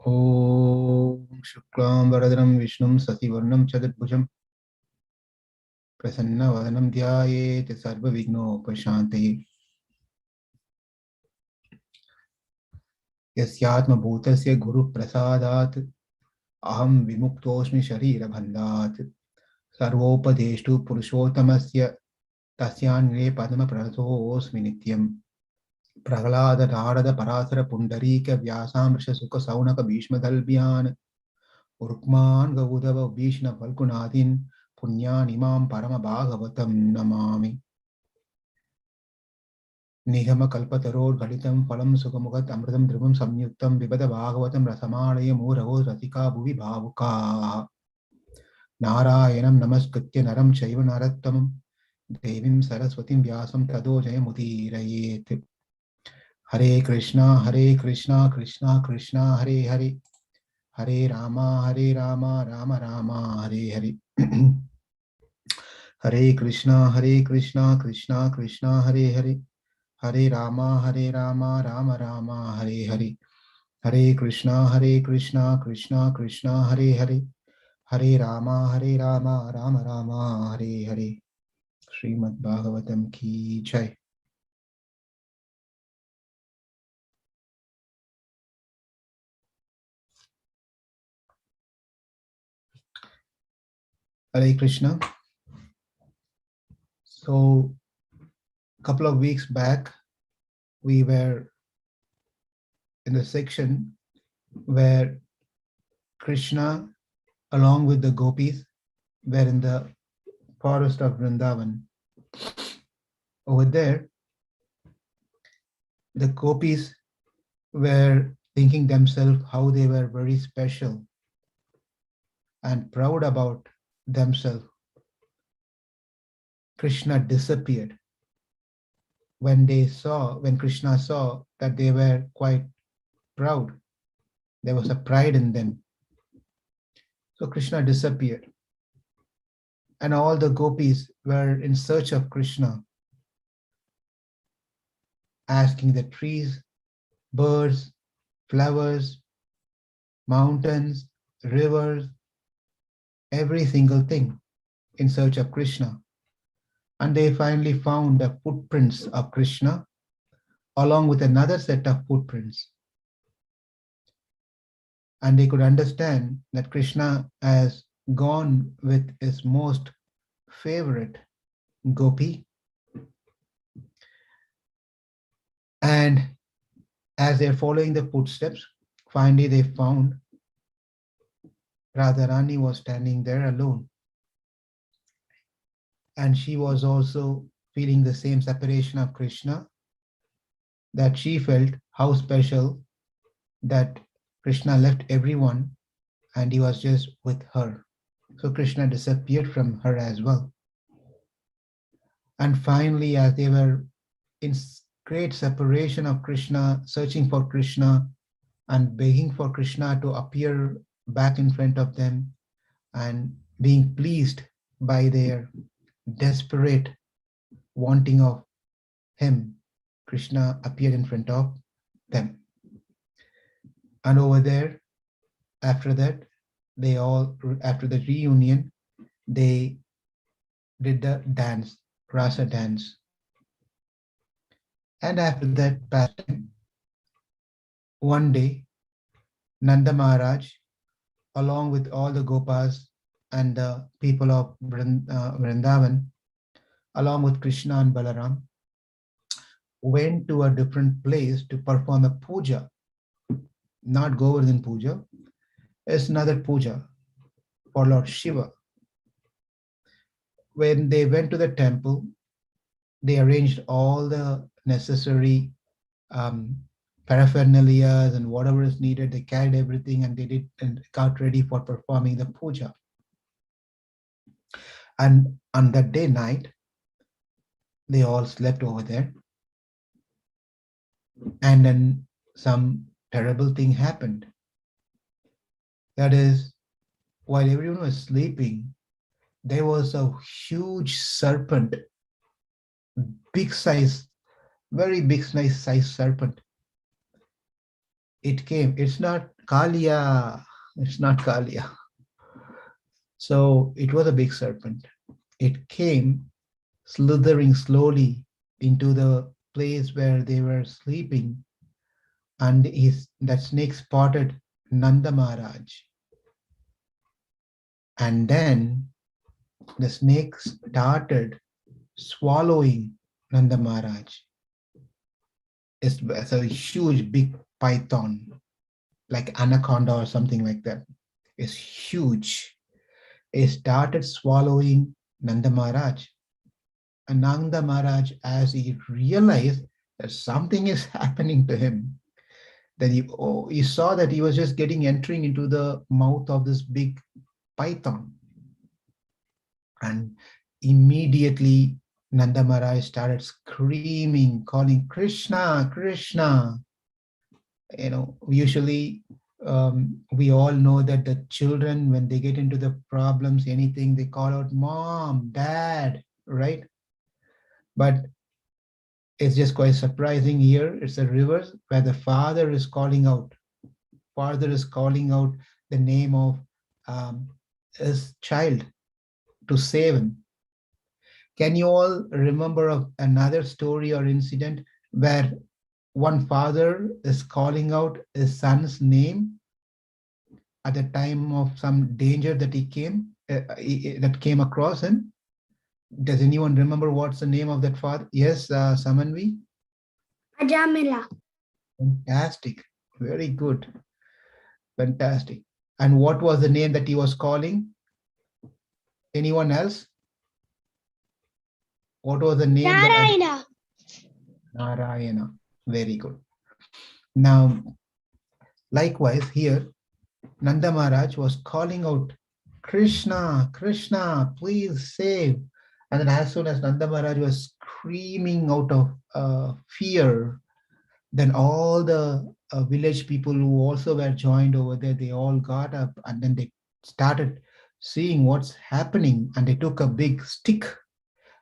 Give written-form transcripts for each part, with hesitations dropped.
Om Shuklam Varadram Vishnum Sasivarnam Chadabhujam Prasanna Vadanam Dhyayet Sarva Vigno Pashanti Yasyatma Bhutasya Guru Prasadat Aham Vimuktosmi Sharira Bandhat Sarvopadeshtu Purushottamasya Tasyangre Padma Prasosmi Nityam Prahlada Narada Parasara Pundarika Vyasamrisha Sukha Saunaka Bhishma Dalbhyan Urkman Gaudava Vishna Falgunadin Punyan Imam Parama Bhagavatam Namami Nigama Kalpatarod Gaditam Phalam Sugamugat Amritam Dribam Samyuktam Vibada Bhagavatam Rasamalaya Muraho Ratika Bhuvi Bhavuka Narayanam Namaskritya Naram Shaiva Narattamam Devim Saraswatim Vyasam Tado Jayamudirayet Hare Krishna Krishna Krishna Hare Hare Hare Rama Rama Rama Hare Hare Hare Krishna Krishna Krishna Hare Hare Hare Rama Rama Rama Hare Hare Hare Krishna Krishna Krishna Hare Hare Hare Rama Rama Rama Hare Hare Srimad Bhagavatam ki jai. Hare Krishna. So, a couple of weeks back, we were in the section where Krishna, along with the gopis, were in the forest of Vrindavan. Over there, the gopis were thinking themselves how they were very special and proud about themselves. Krishna disappeared. When Krishna saw that they were quite proud, there was a pride in them. So Krishna disappeared. And all the gopis were in search of Krishna, asking the trees, birds, flowers, mountains, rivers, every single thing in search of Krishna. And they finally found the footprints of Krishna along with another set of footprints. And they could understand that Krishna has gone with his most favorite gopi. And as they're following the footsteps, finally they found Radharani was standing there alone. And she was also feeling the same separation of Krishna that she felt, how special that Krishna left everyone and he was just with her. So Krishna disappeared from her as well. And finally, as they were in great separation of Krishna, searching for Krishna and begging for Krishna to appear back in front of them and being pleased by their desperate wanting of him, Krishna appeared in front of them. And over there, after that, after the reunion, they did the dance, rasa dance. And after that pastime, one day, Nanda Maharaj, along with all the Gopas and the people of Vrindavan, along with Krishna and Balaram, went to a different place to perform a puja. Not Govardhan puja, it's another puja for Lord Shiva. When they went to the temple, they arranged all the necessary paraphernalia and whatever is needed. They carried everything and they did and got ready for performing the puja. And on that day night, they all slept over there. And then some terrible thing happened. That is, while everyone was sleeping, there was a huge serpent, big size, very big size serpent, it came. It's not Kalia. It's not Kalia. So it was a big serpent. It came slithering slowly into the place where they were sleeping, and that snake spotted Nanda Maharaj. And then the snake started swallowing Nanda Maharaj. It's a huge, big python, like anaconda or something like that. It's huge. It started swallowing Nanda Maharaj. And Nanda Maharaj, as he realized that something is happening to him, then he saw that he was just entering into the mouth of this big python. And immediately Nanda Maharaj started screaming, calling Krishna, Krishna. Usually we all know that the children, when they get into the problems, anything, they call out mom, dad, right? But it's just quite surprising here. It's a reverse where the father is calling out. Father is calling out the name of his child to save him. Can you all remember of another story or incident where one father is calling out his son's name at the time of some danger that that came across him? Does anyone remember what's the name of that father? Yes, Samanvi? Ajamila. Fantastic. Very good. Fantastic. And what was the name that he was calling? Anyone else? What was the name Narayana. Narayana. Very good. Now, likewise here, Nanda Maharaj was calling out, Krishna, Krishna, please save. And then as soon as Nanda Maharaj was screaming out of fear, then all the village people who also were joined over there, they all got up and then they started seeing what's happening. And they took a big stick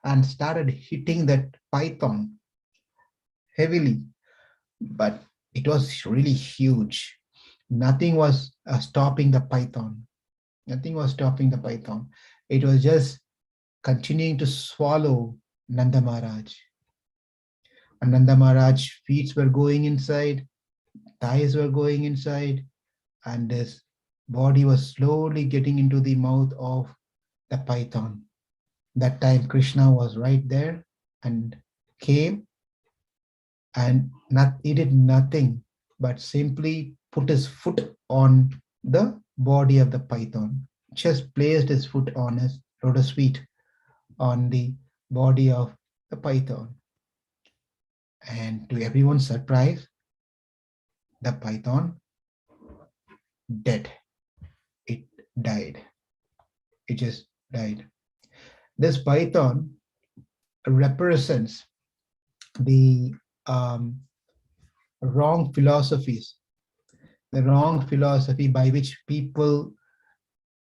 and started hitting that python heavily. But it was really huge. Nothing was stopping the python. Nothing was stopping the python. It was just continuing to swallow Nanda Maharaj. And Nanda Maharaj's feet were going inside, thighs were going inside, and his body was slowly getting into the mouth of the python. That time Krishna was right there and came, and he did nothing but simply put his foot on the body of the python, just placed his foot on his lotus feet on the body of the python. And to everyone's surprise, the python dead. It died. It just died. This python represents the wrong philosophies, the wrong philosophy by which people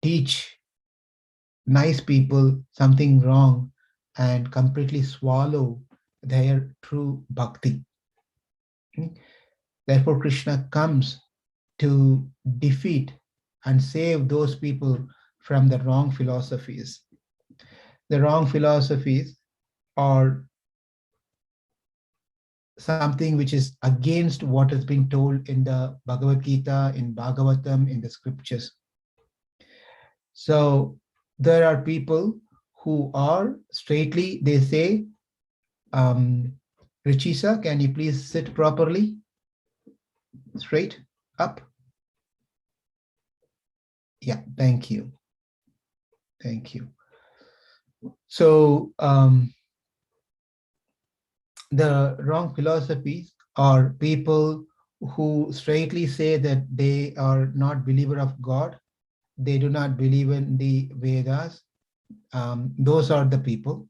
teach nice people something wrong and completely swallow their true bhakti. Therefore, Krishna comes to defeat and save those people from the wrong philosophies. The wrong philosophies are something which is against what has been told in the Bhagavad Gita, in Bhagavatam, in the scriptures. So there are people who are straightly, they say, Richisa, can you please sit properly? Straight up. Yeah, thank you. Thank you. So the wrong philosophies are people who straightly say that they are not believer of God. They do not believe in the Vedas. Those are the people.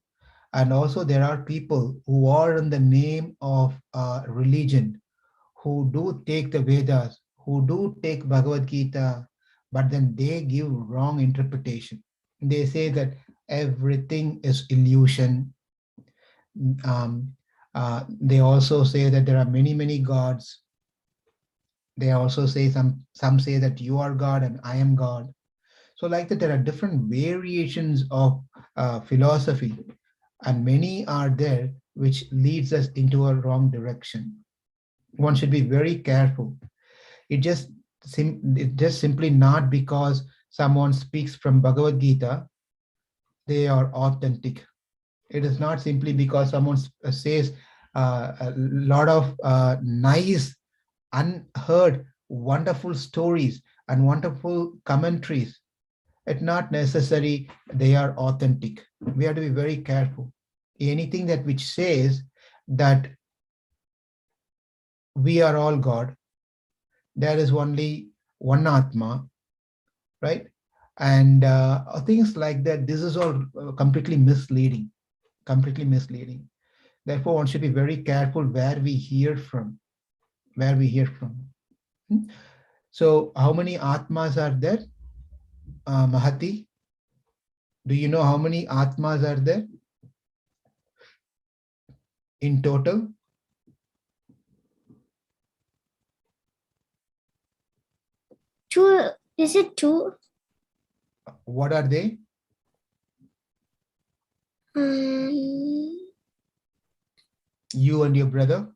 And also there are people who are in the name of religion, who do take the Vedas, who do take Bhagavad Gita, but then they give wrong interpretation. They say that everything is illusion. They also say that there are many, many gods. They also say some say that you are God and I am God. So like that, there are different variations of philosophy, and many are there which leads us into a wrong direction. One should be very careful. It just simply not because someone speaks from Bhagavad Gita, they are authentic. It is not simply because someone says a lot of nice, unheard, wonderful stories and wonderful commentaries. It's not necessary they are authentic. We have to be very careful. Anything that which says that we are all God, there is only one Atma, right? And things like that, this is all completely misleading, completely misleading. Therefore, one should be very careful where we hear from, where we hear from. Hmm? So how many Atmas are there? Mahati, do you know how many Atmas are there in total? Two. Is it two? What are they? You and your brother?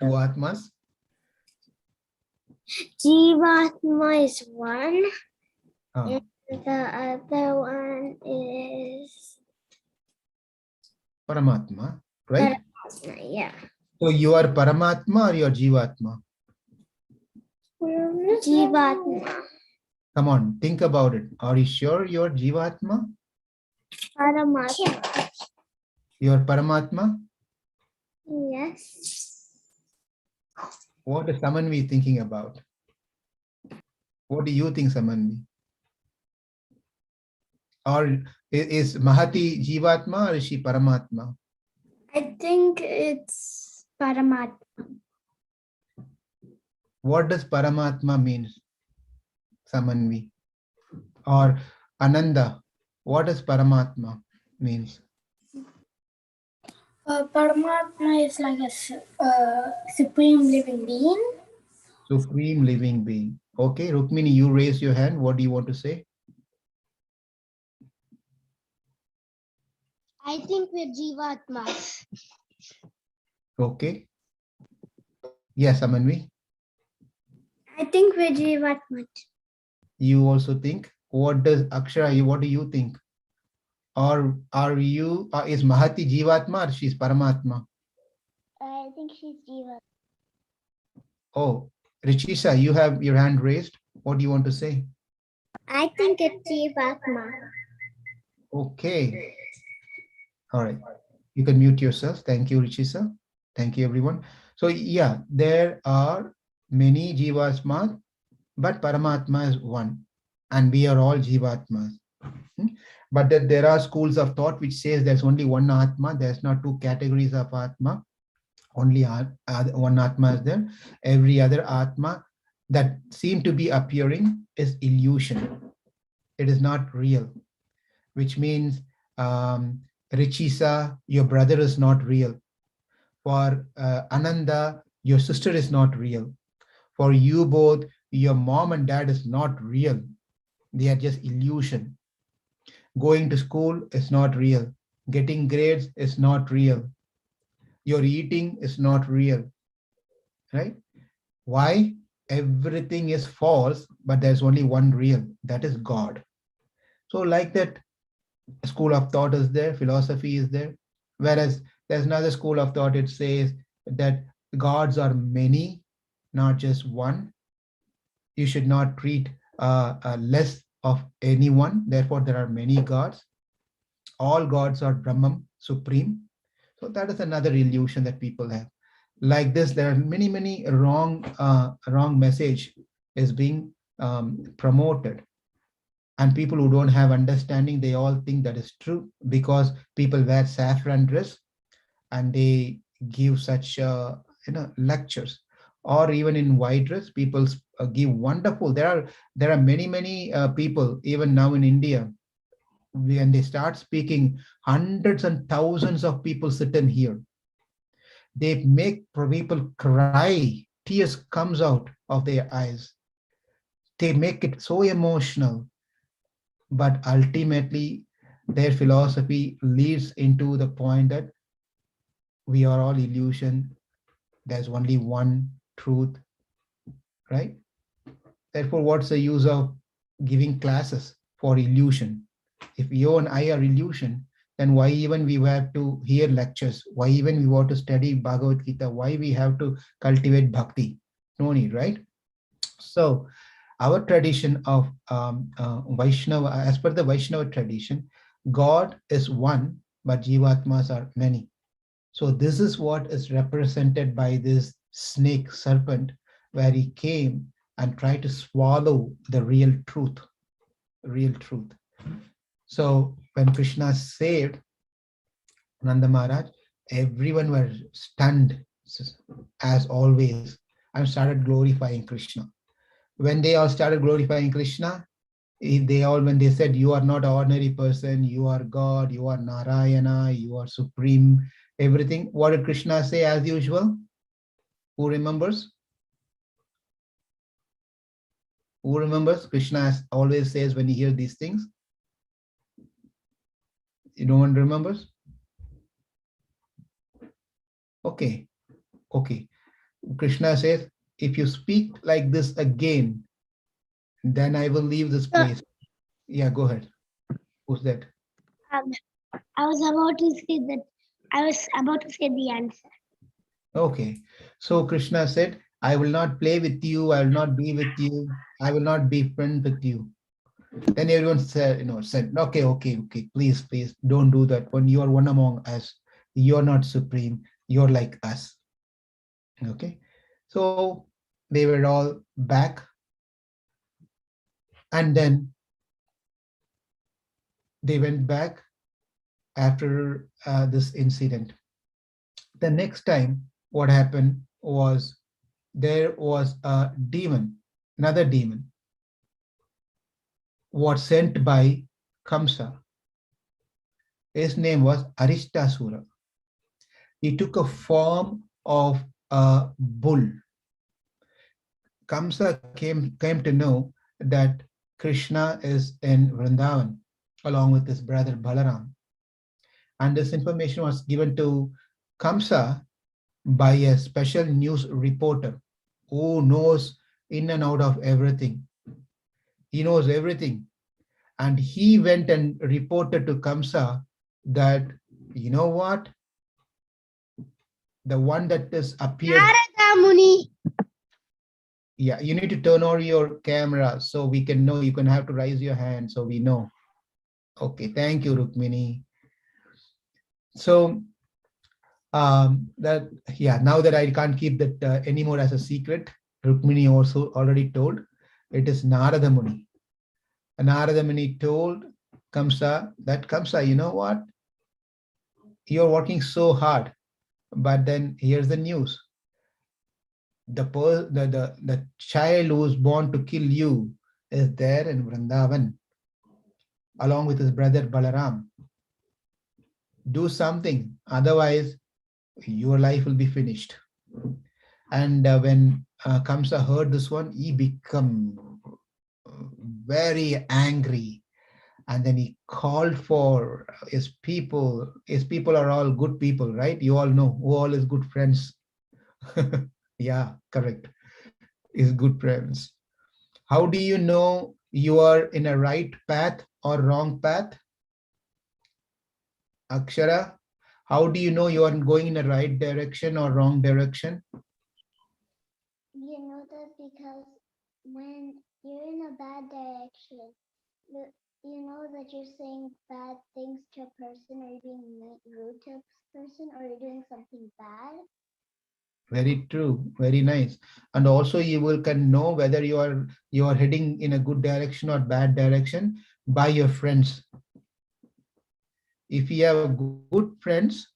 Two Atmas? Jivatma is one, Ah, and the other one is Paramatma, right? Paramatma. Yeah. So you are Paramatma or you are Jivatma? Jivatma. Come on, think about it. Are you sure you are Jivatma? Paramatma. You are Paramatma? Yes. What is Samanvi thinking about? What do you think, Samanvi? Or is Mahati Jivatma or is she Paramatma? I think it's Paramatma. What does Paramatma mean, Samanvi? Or Ananda, what does Paramatma means? Paramatma is like a supreme living being. Supreme living being. Okay, Rukmini, you raise your hand. What do you want to say? I think we're Jivatmas. Okay. Yes, Amanvi. I think we're Jivatmas. You also think? What does Akshara, what do you think? Or are you, is Mahati Jivatma or she's Paramatma? I think she's Jivatma. Oh, Richisa, you have your hand raised. What do you want to say? I think it's Jivatma. Okay. All right. You can mute yourself. Thank you, Richisa. Thank you, everyone. So yeah, there are many Jivasmas, but Paramatma is one, and we are all Jivatmas. But that there are schools of thought which says there's only one Atma, there's not two categories of Atma, only one Atma is there. Every other Atma that seem to be appearing is illusion. It is not real, which means Richisa, your brother is not real. For Ananda, your sister is not real. For you both, your mom and dad is not real. They are just illusion. Going to school is not real. Getting grades is not real. Your eating is not real, right? Why? Everything is false, but there's only one real, that is God. So like that, school of thought is there, philosophy is there. Whereas there's another school of thought, it says that gods are many, not just one. You should not treat less of anyone. Therefore, there are many gods. All gods are Brahman, supreme. So that is another illusion that people have. Like this, there are many wrong message is being promoted, and people who don't have understanding, they all think that is true because people wear saffron dress and they give such lectures, or even in white dress people give wonderful. There are many people even now in India, when they start speaking, hundreds and thousands of people sit and hear. They make people cry tears comes out of their eyes. They make it so emotional, but ultimately their philosophy leads into the point that we are all illusion. There's only one truth, right? Therefore, what's the use of giving classes for illusion? If you and I are illusion, then why even we have to hear lectures? Why even we want to study Bhagavad Gita? Why we have to cultivate bhakti? No need, right? So, our tradition of Vaishnava, as per the Vaishnava tradition, God is one, but Jivatmas are many. So this is what is represented by this snake serpent, where he came and tried to swallow the real truth, real truth. So when Krishna saved Nanda Maharaj, everyone were stunned as always and started glorifying Krishna. When they all started glorifying Krishna, they all, when they said, you are not an ordinary person, you are God, you are Narayana, you are supreme, everything. What did Krishna say as usual? Who remembers? Who remembers? Krishna always says when he hears these things. No one remembers? Okay, okay. Krishna says, if you speak like this again, then I will leave this place. Yeah, go ahead. Who's that? Um, I was about to say that. I was about to say the answer. Okay. So Krishna said, I will not play with you. I will not be with you. I will not be friends with you. Then everyone said, okay, okay, okay, please, please don't do that. When you are one among us, you're not supreme. You're like us. Okay. So they were all back. And then they went back after this incident. The next time, what happened was there was a demon, another demon, was sent by Kamsa. His name was Aristasura. He took a form of a bull. Kamsa came to know that Krishna is in Vrindavan along with his brother Balaram. And this information was given to Kamsa by a special news reporter who knows in and out of everything. He knows everything. And he went and reported to Kamsa that, you know what? The one that is appeared. Narada Muni. Yeah, you need to turn on your camera so we can know. You can have to raise your hand so we know. Okay, thank you, Rukmini. So that, yeah, now that I can't keep that anymore as a secret, Rukmini also already told, it is Narada Muni. And Narada Muni told Kamsa that, Kamsa, you know what? You're working so hard, but then here's the news. The child who was born to kill you is there in Vrindavan, along with his brother Balaram. Do something, otherwise your life will be finished. And when Kamsa heard this one, he became very angry. And then he called for his people. His people are all good people, right? You all know who all is good friends. Yeah, correct. Is good friends. How do you know you are in a right path or wrong path? Akshara, how do you know you are going in the right direction or wrong direction? You know that because when you're in a bad direction, you know that you're saying bad things to a person, or you're being rude to a person, or you're doing something bad. Very true, very nice. And also you will can know whether you are heading in a good direction or bad direction by your friends. If you have good friends,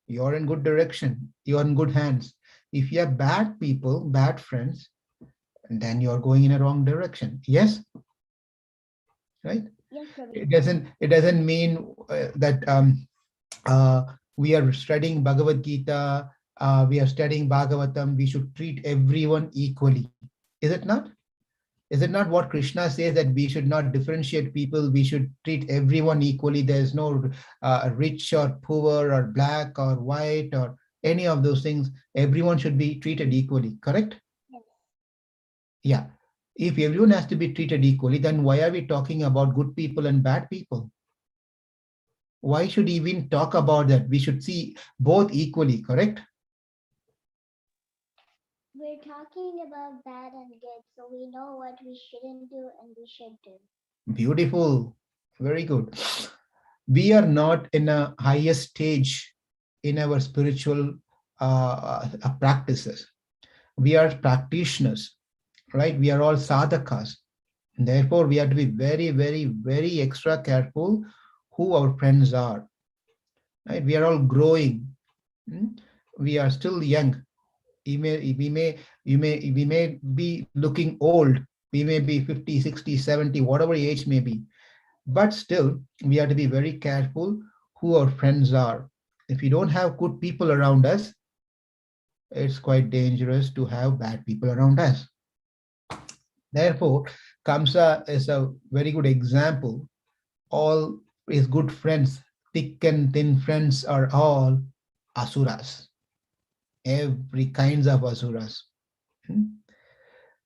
you're in good direction, you're in good hands. If you have bad people, bad friends, then you're going in a wrong direction. Yes, right? Yes, It doesn't mean that we are studying Bhagavad Gita We are studying Bhagavatam. We should treat everyone equally. Is it not? Is it not what Krishna says, that we should not differentiate people? We should treat everyone equally. There's no rich or poor or black or white or any of those things. Everyone should be treated equally. Correct? Yes. Yeah. If everyone has to be treated equally, then why are we talking about good people and bad people? Why should we even talk about that? We should see both equally, correct? We're talking about bad and good, so we know what we shouldn't do and we should do. Beautiful. Very good. We are not in a higher stage in our spiritual practices. We are practitioners, right? We are all sadhakas. Therefore, we have to be very, very, very extra careful who our friends are. Right? We are all growing. We are still young. We may be looking old. We may be 50, 60, 70, whatever age may be. But still, we have to be very careful who our friends are. If we don't have good people around us, it's quite dangerous to have bad people around us. Therefore, Kamsa is a very good example. All his good friends, thick and thin friends, are all asuras, every kinds of asuras.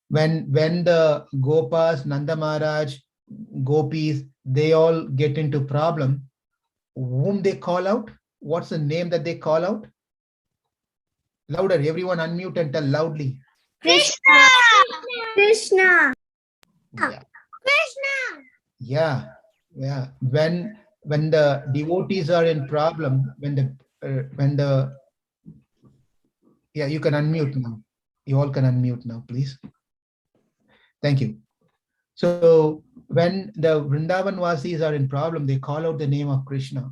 When the Gopas, Nanda Maharaj, Gopis, they all get into problem, whom they call out? What's the name that they call out? Louder, everyone unmute and tell loudly. Krishna! Krishna! Yeah, Krishna! yeah, yeah. When the devotees are in problem, when the yeah, you can unmute now. You all can unmute now, please. Thank you. So when the Vrindavan Vasis are in problem, they call out the name of Krishna.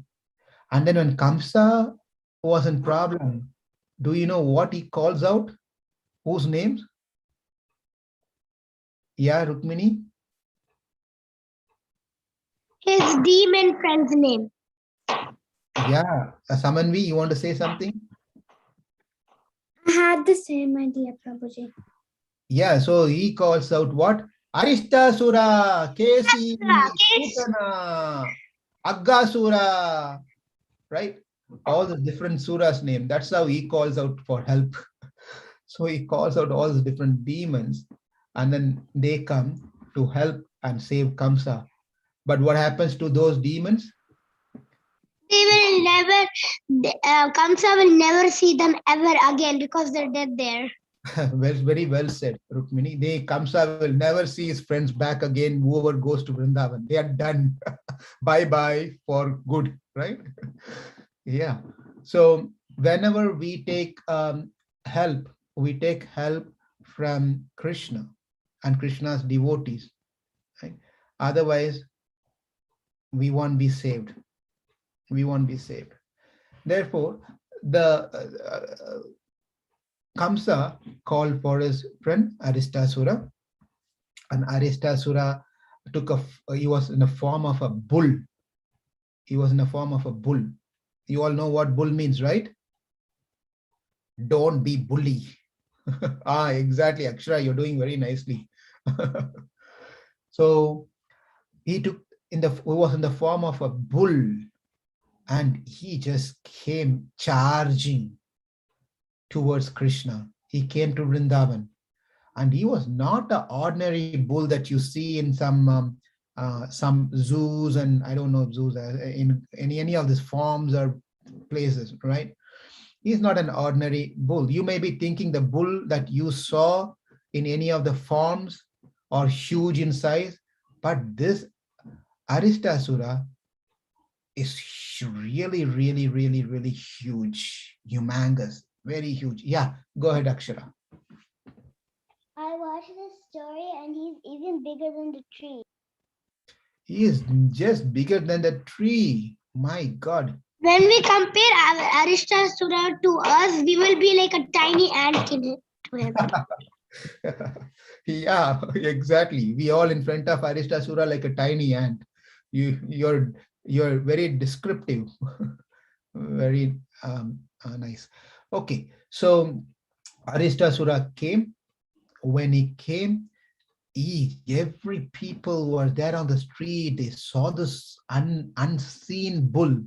And then when Kamsa was in problem, do you know what he calls out? Whose names? Yeah, Rukmini? His demon friend's name. Yeah. Samanvi, you want to say something? I had the same idea, Prabhuji. Yeah, so he calls out what? Aristasura, Kesi, Putana, Aggasura, right? All the different suras name. That's how he calls out for help. So he calls out all the different demons, and then they come to help and save Kamsa. But what happens to those demons? They will never, Kamsa will never see them ever again because they're dead there. Well, very well said, Rukmini. Kamsa will never see his friends back again, whoever goes to Vrindavan. They are done. Bye-bye for good, right? Yeah. So whenever we take help, we take help from Krishna and Krishna's devotees. Right? Otherwise, we won't be saved. We won't be saved. Therefore, the Kamsa called for his friend Aristasura, and Aristasura he was in the form of a bull. He was in the form of a bull. You all know what bull means, right? Don't be bully. Exactly, Akshara, you're doing very nicely. So he was in the form of a bull, and he just came charging towards Krishna. He came to Vrindavan, and he was not an ordinary bull that you see in some zoos, and I don't know zoos in any of these farms or places, right? He's not an ordinary bull. You may be thinking the bull that you saw in any of the farms are huge in size, but this Aristasura is really, really, really, really huge, humongous, very huge. Yeah, go ahead, Akshara. I watched this story and he's even bigger than the tree. He is just bigger than the tree. My God. When we compare Aristasura to us, we will be like a tiny ant to him. Yeah, exactly. We all in front of Aristasura like a tiny ant. You're very descriptive. Very nice. Okay, So Aristasura came. When he came, every people were there on the street. They saw this unseen bull.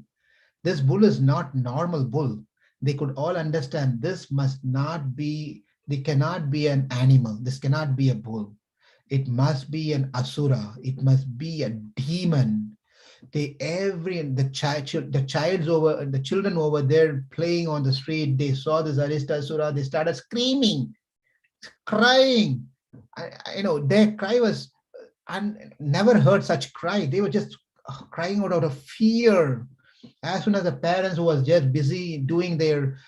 This bull is not normal bull. They could all understand this must not be, they cannot be an animal. This cannot be a bull. It must be an asura. It must be a demon. The children over there playing on the street, they saw this Aristasura, they started screaming, crying. Their cry was, and never heard such cry. They were just crying out of fear. As soon as the parents who was just busy doing their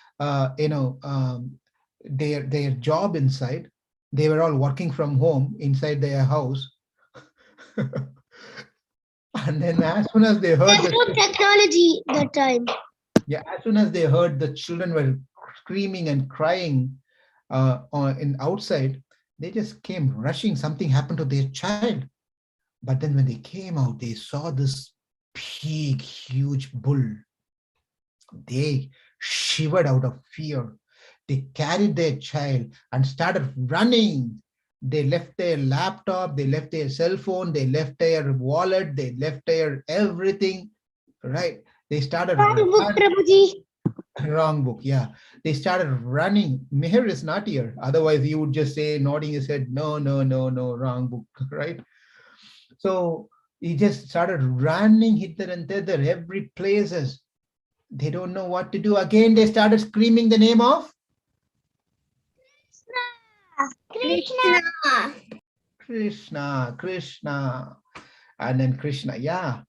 their job inside, they were all working from home inside their house. And then as soon as they heard There's no technology that time. as soon as they heard the children were screaming and crying in outside, they just came rushing. Something happened to their child. But then when they came out, they saw this big, huge bull. They shivered out of fear. They carried their child and started running. They left their laptop, they left their cell phone, they left their wallet, they left their everything, right? They started wrong book, yeah. They started running. Meher is not here. Otherwise, he would just say, nodding his head, no, no, no, no, wrong book, right? So he just started running hither and thither, every places. They don't know what to do. Again, they started screaming the name of Krishna. Krishna, Krishna. And then Krishna, yeah.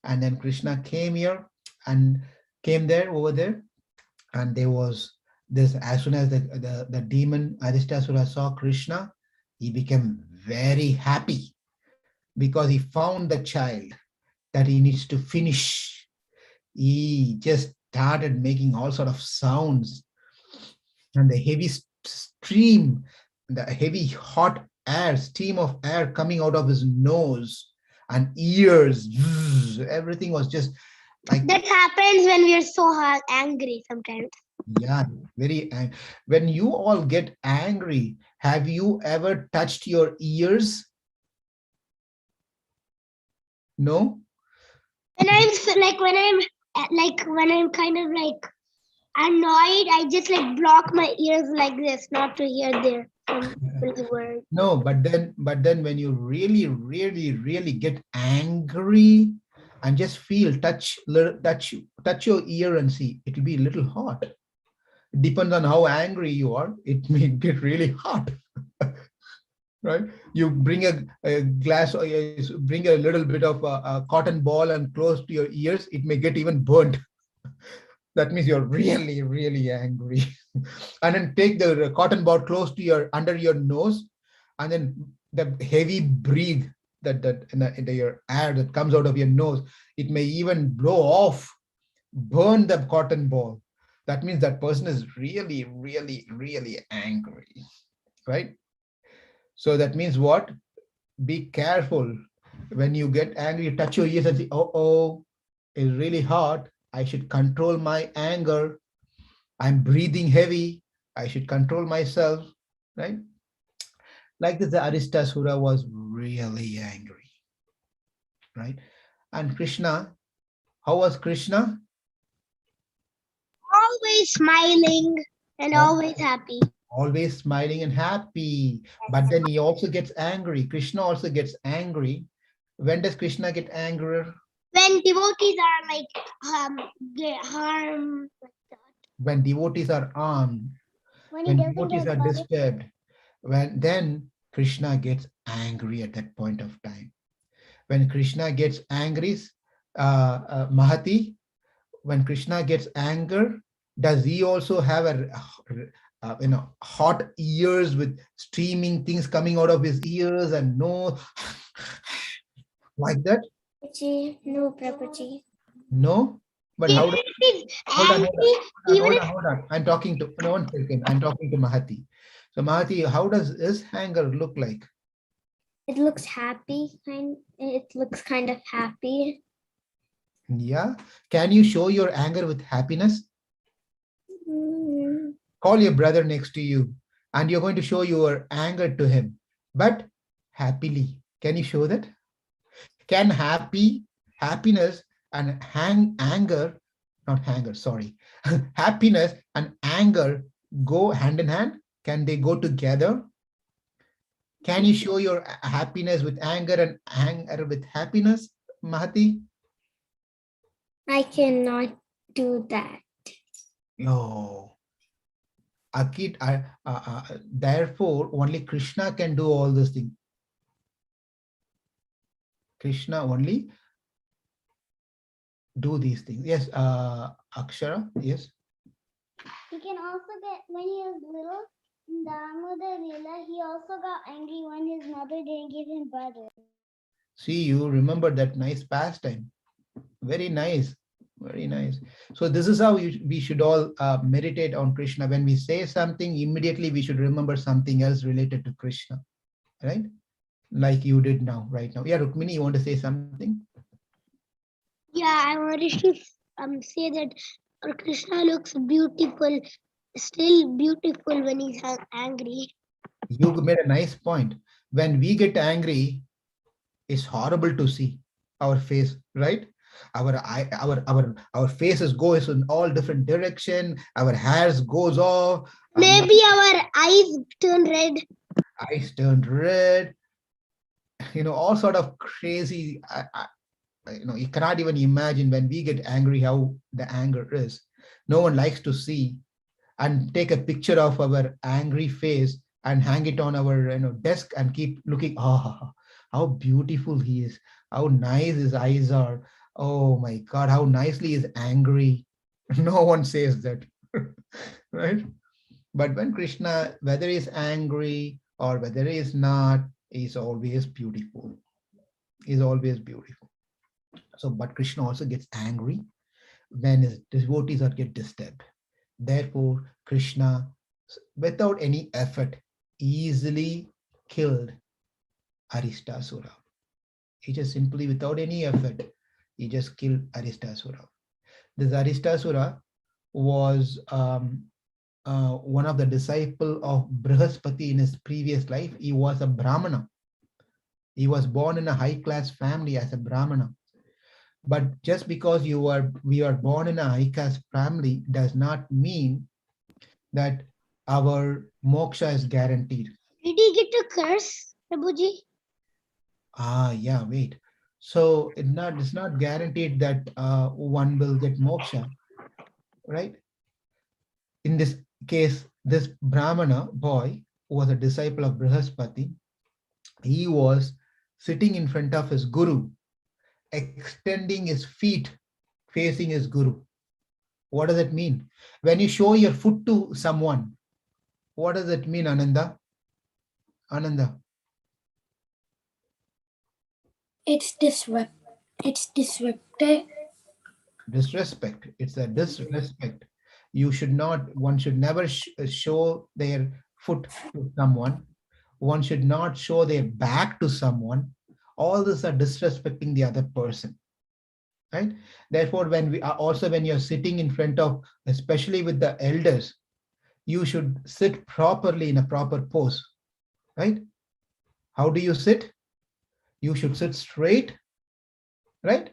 And then Krishna came here and came there over there. And there was this, as soon as the demon Aristasura saw Krishna, he became very happy because he found the child that he needs to finish. He just started making all sort of sounds, and the heavy stream, the heavy hot air, stream of air coming out of his nose and ears, everything was just like that. Happens when we are so angry sometimes. Yeah, very. When you all get angry, have you ever touched your ears? No. When I'm kind of like annoyed, I just like block my ears like this, not to hear their words. No, but then when you really, really, really get angry and just feel, touch your ear and see, it will be a little hot. It depends on how angry you are. It may get really hot. Right? You bring a glass, or bring a little bit of a cotton ball and close to your ears, it may get even burnt. That means you're really, really angry. And then take the cotton ball close to under your nose, and then the heavy breathe that in your air that comes out of your nose, it may even blow off, burn the cotton ball. That means that person is really, really, really angry, right? So that means what? Be careful. When you get angry, touch your ears and say, oh, it's really hot. I should control my anger. I'm breathing heavy. I should control myself, right? Like this, the Aristasura was really angry, right? And Krishna, how was Krishna? Always smiling and always happy. Always smiling and happy. But then he also gets angry. Krishna also gets angry. When does Krishna get angry? When devotees are like get harmed. When devotees are armed, when devotees are disturbed, then Krishna gets angry at that point of time. When Krishna gets angry, Mahati, when Krishna gets anger, does he also have hot ears with streaming things coming out of his ears and nose like that? No, Prabhuji. No? But how does hold on. I'm talking to one second. I'm talking to Mahati. So Mahati, how does his anger look like? It looks happy. It looks kind of happy. Yeah. Can you show your anger with happiness? Call your brother next to you and you're going to show your anger to him, but happily. Can you show that? Can happiness and anger, not anger, sorry, happiness and anger go hand in hand? Can they go together? Can you show your happiness with anger and anger with happiness, Mahati? I cannot do that. No. Akit, therefore, only Krishna can do all these things. Krishna only do these things. Yes, Akshara, yes. He can also get, when he was little, in Damodar Lila, he also got angry when his mother didn't give him butter. See, you remember that nice pastime. Very nice. Very nice. So this is how we should all meditate on Krishna. When we say something, immediately we should remember something else related to Krishna, right? Like you did now, right now. Yeah, Rukmini, you want to say something? Yeah, I wanted to say that Krishna looks beautiful, still beautiful when he's angry. You made a nice point. When we get angry, it's horrible to see our face, right? Our faces goes in all different direction. Our hairs goes off. Maybe our eyes turn red. Eyes turned red. All sort of crazy. You cannot even imagine when we get angry how the anger is. No one likes to see and take a picture of our angry face and hang it on our desk and keep looking. Oh, how beautiful he is, how nice his eyes are, oh my god, how nicely he's angry. No one says that. Right? But when Krishna, whether he's angry or whether he's not, he's always beautiful. He's always beautiful. So but Krishna also gets angry when his devotees are get disturbed. Therefore, Krishna, without any effort, easily killed Aristasura. He just simply, without any effort, he just killed Aristasura. This Aristasura was one of the disciple of Brihaspati in his previous life. He was a Brahmana. He was born in a high-class family as a Brahmana. But just because we are born in a high-caste family does not mean that our moksha is guaranteed. Did he get a curse, Prabhuji? Yeah, wait. So it's not guaranteed that one will get moksha, right? In this case, this Brahmana boy who was a disciple of Brihaspati, he was sitting in front of his guru, extending his feet facing his guru. What does it mean? When you show your foot to someone, what does it mean, Ananda? Ananda. It's disrespect. It's disrespect. Disrespect. It's a disrespect. One should never show their foot to someone. One should not show their back to someone. All this are disrespecting the other person, right? Therefore, when you're sitting in front of, especially with the elders, you should sit properly in a proper pose, right? How do you sit? You should sit straight, right?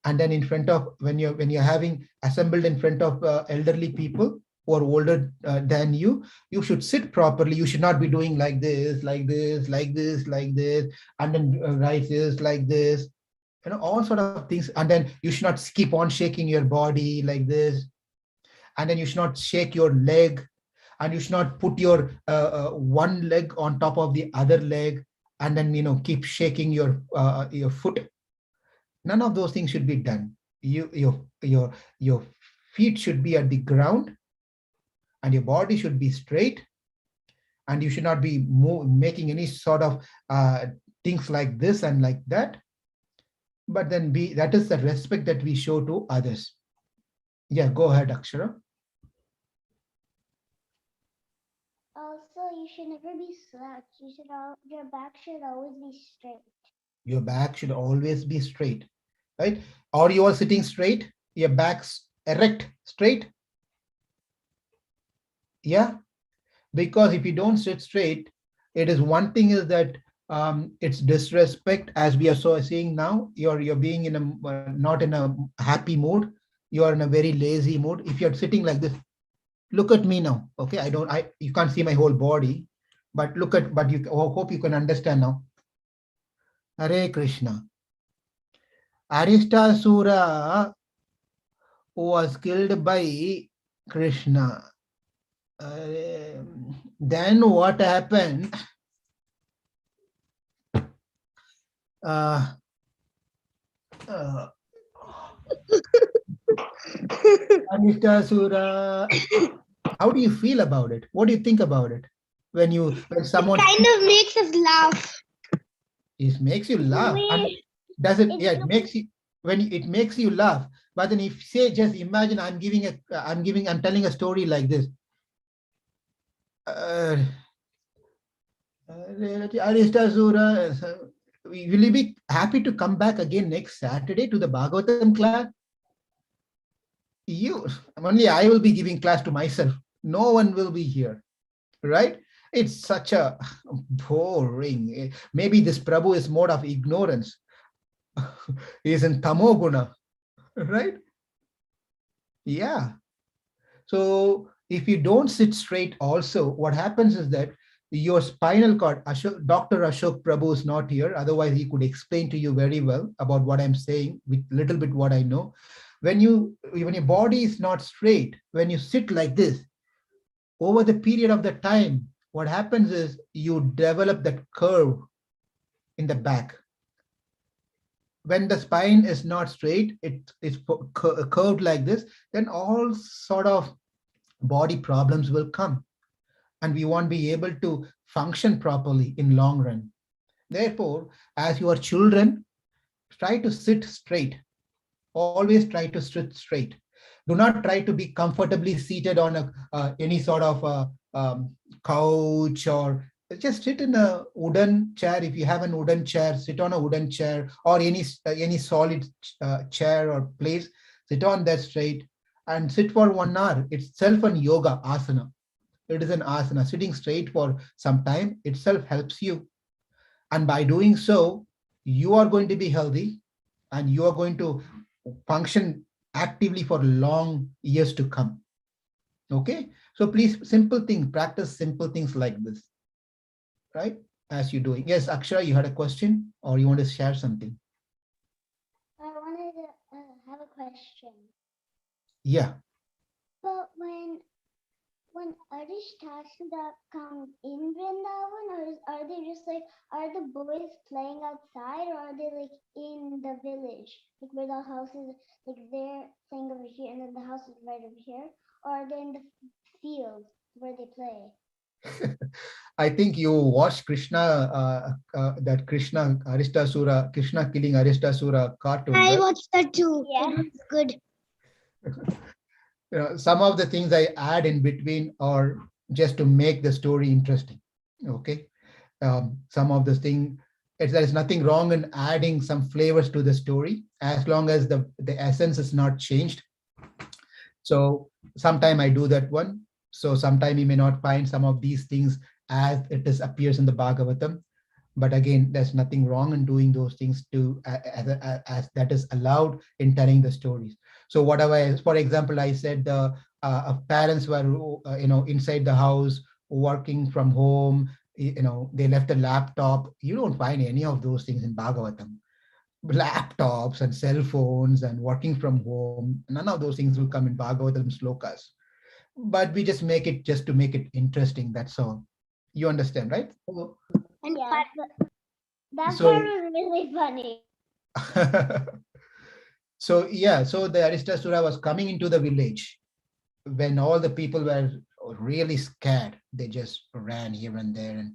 And then in front of, when you're having assembled in front of elderly people who are older than you should sit properly. You should not be doing like this, like this, like this, like this, and then right this, like this, all sort of things. And then you should not keep on shaking your body like this, and then you should not shake your leg, and you should not put your one leg on top of the other leg, and then keep shaking your foot. None of those things should be done. Your feet should be at the ground, and your body should be straight, and you should not be making any sort of things like this and like that. But then that is the respect that we show to others. Yeah, go ahead, Akshara. Also, you should never be slouched. Your back should always be straight. Your back should always be straight, right? Or you are sitting straight, your back's erect, straight. Yeah, because if you don't sit straight, it is one thing is that it's disrespect, as we are so seeing now. You're being in a not in a happy mood. You are in a very lazy mood. If you're sitting like this, look at me now. Okay, I you can't see my whole body, but look at, but you hope you can understand now. Hare Krishna. Aristasura was killed by Krishna. Then what happened? Uh, uh, Aristasura, how do you feel about it? What do you think about it when someone Kind of makes us laugh. it makes you laugh? And Wait, does it? it's Yeah, it makes you when it makes you laugh. But then if say just imagine I'm telling a story like this. Uh, Aristasura, will you be happy to come back again next Saturday to the Bhagavatam class? You only I will be giving class to myself. No one will be here, right? It's such a boring. Maybe this Prabhu is mode of ignorance. He is in Tamoguna, right? Yeah. So if you don't sit straight, also, what happens is that your spinal cord, Dr. Ashok Prabhu is not here. Otherwise, he could explain to you very well about what I'm saying with little bit what I know. When your body is not straight, when you sit like this, over the period of the time, what happens is you develop that curve in the back. When the spine is not straight, it is curved like this, then all sort of body problems will come and we won't be able to function properly in long run. Therefore, as your children, try to sit straight. Always try to sit straight. Do not try to be comfortably seated on any sort of couch, or just sit in a wooden chair. If you have a wooden chair, sit on a wooden chair, or any solid chair or place. Sit on that straight and sit for 1 hour. Itself an yoga asana. It is an asana. Sitting straight for some time itself helps you. And by doing so, you are going to be healthy and you are going to function actively for long years to come. Okay. So please, simple things, practice simple things like this, right? As you're doing. Yes, Akshara, you had a question or you want to share something? I wanted to have a question. Yeah. But when Aristasura comes in Vrindavan, or are they just like, are the boys playing outside, or are they like in the village, like where the house is, like they're playing over here and then the house is right over here, or are they in the field where they play? I think you watched Krishna, that Krishna Aristasura, Krishna killing Aristasura cartoon, I right? watched that too. Yeah. It was good. Some of the things I add in between are just to make the story interesting. Okay. Some of the thing, there is nothing wrong in adding some flavors to the story as long as the essence is not changed. So sometime I do that one. So sometime you may not find some of these things as it is appears in the Bhagavatam. But again, there's nothing wrong in doing those things to as that is allowed in telling the stories. So whatever, for example, I said the parents were inside the house working from home. They left a laptop. You don't find any of those things in Bhagavatam. Laptops and cell phones and working from home, none of those things will come in Bhagavatam slokas. But we just make it just to make it interesting. That's all. You understand, right? And Yeah, that So part was really funny. so yeah, so the Aristasura was coming into the village when all the people were really scared. They just ran here and there, and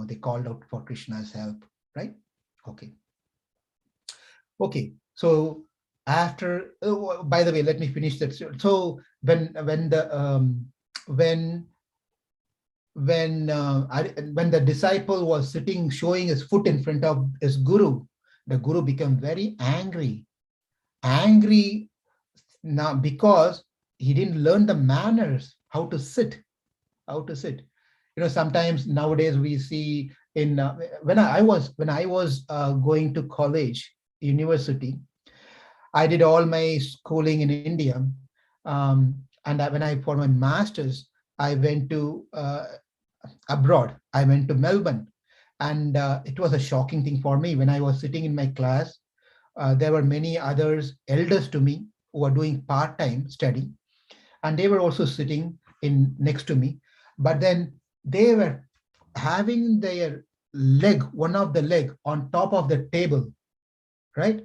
they called out for Krishna's help, right? Okay. Okay. So after, by the way, let me finish that. So when when the disciple was sitting, showing his foot in front of his guru, the guru became very angry now because he didn't learn the manners how to sit. how to sit. Sometimes nowadays we see in when I was going to college, university, I did all my schooling in India, and when I for my masters, I went to abroad. I went to Melbourne, and it was a shocking thing for me when I was sitting in my class. There were many others elders to me who were doing part-time study, and they were also sitting in next to me. But then they were having their leg, one of the leg, on top of the table, right?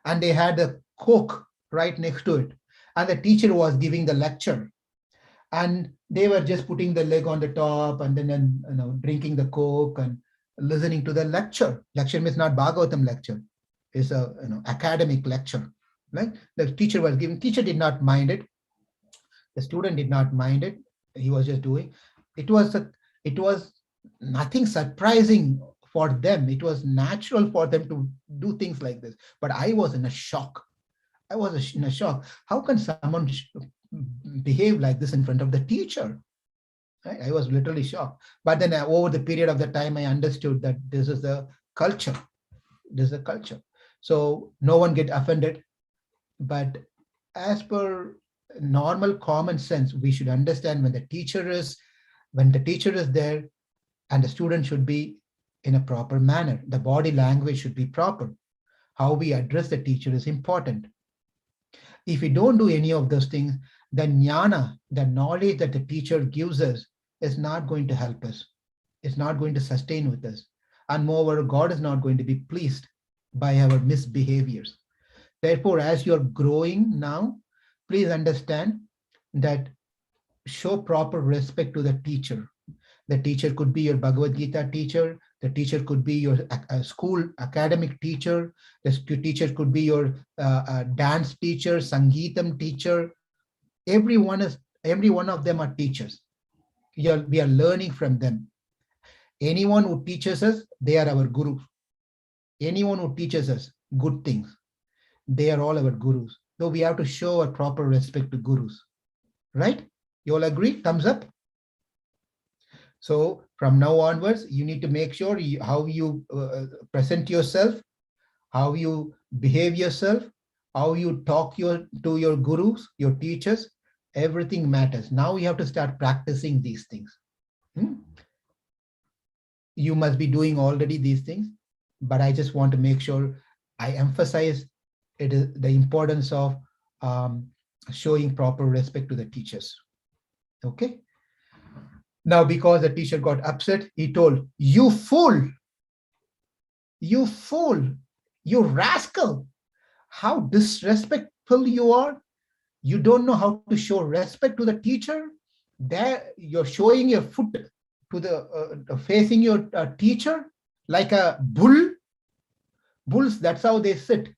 And they had a coke right next to it, and the teacher was giving the lecture, and they were just putting the leg on the top, and then drinking the coke and listening to the lecture. Lecture means not Bhagavatam lecture, it's a academic lecture, right? The teacher was giving. Teacher did not mind it, the student did not mind it. He was just doing. It was nothing surprising for them. It was natural for them to do things like this. But I was in a shock. I was in a shock. How can someone behave like this in front of the teacher? I was literally shocked. But then over the period of the time, I understood that this is the culture. This is the culture. So no one get offended. But as per normal common sense, we should understand when the teacher is there, and the student should be in a proper manner. The body language should be proper. How we address the teacher is important. If we don't do any of those things, the jnana, the knowledge that the teacher gives us, is not going to help us. It's not going to sustain with us. And moreover, God is not going to be pleased by our misbehaviors. Therefore, as you're growing now, please understand that show proper respect to the teacher. The teacher could be your Bhagavad Gita teacher. The teacher could be your school academic teacher. The teacher could be your dance teacher, Sangeetam teacher. Every one of them are teachers. We are learning from them. Anyone who teaches us, they are our guru. Anyone who teaches us good things, they are all our gurus. So we have to show a proper respect to gurus. Right? You all agree? Thumbs up. So from now onwards, you need to make sure how you present yourself, how you behave yourself, how you talk to your gurus, your teachers. Everything matters. Now you have to start practicing these things. You must be doing already these things, but I just want to make sure I emphasize it is the importance of showing proper respect to the teachers. Okay. Now, because the teacher got upset, he told, "You fool, you rascal, how disrespectful you are. You don't know how to show respect to the teacher. There, you're showing your foot to the facing your teacher like a bull. Bulls, that's how they sit.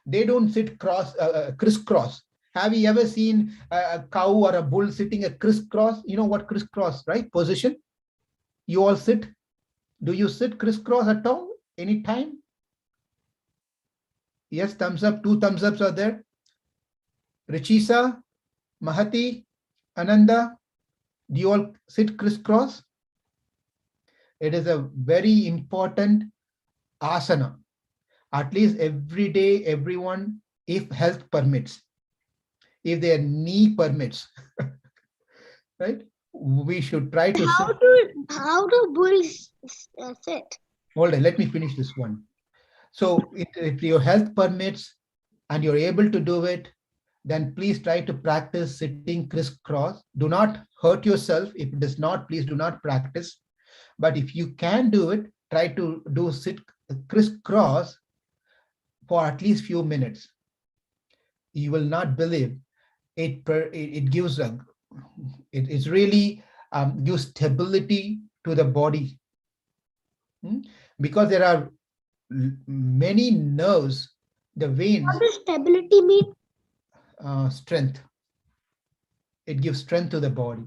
They don't sit crisscross. Have you ever seen a cow or a bull sitting a crisscross? You know what crisscross, right? Position. You all sit. Do you sit crisscross at all? Anytime? Yes, thumbs up. 2 thumbs ups are there. Richisa, Mahati, Ananda, do you all sit crisscross? It is a very important asana. At least every day, everyone, if health permits, if their knee permits, right? We should try to How do bulls sit? Hold on, let me finish this one. So if your health permits and you're able to do it, then please try to practice sitting crisscross. Do not hurt yourself. If it does not, please do not practice. But if you can do it, try to sit crisscross for at least few minutes. You will not believe it. It gives it really gives stability to the body, because there are many nerves, the veins. What does stability mean? Strength. It gives strength to the body.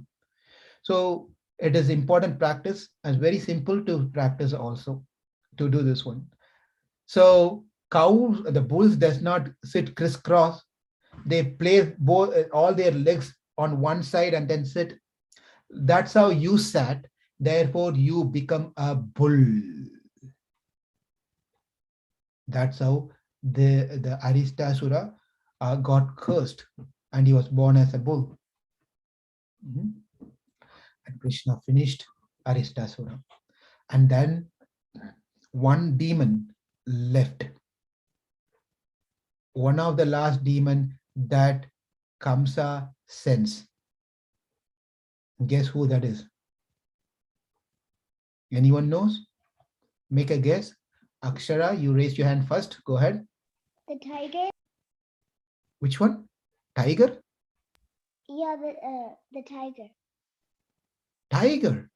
So it is important practice, and very simple to practice also to do this one. So cows, the bulls does not sit crisscross. They place both all their legs on one side and then sit. That's how you sat. Therefore, you become a bull. That's how the Aristasura got cursed, and he was born as a bull. Mhm. And Krishna finished Aristasura. And then one demon left. One of the last demon that Kamsa sends. Guess who that is? Anyone knows? Make a guess. Akshara, you raised your hand first. Go ahead. The tiger? Which one? Tiger? Yeah, the tiger. Tiger?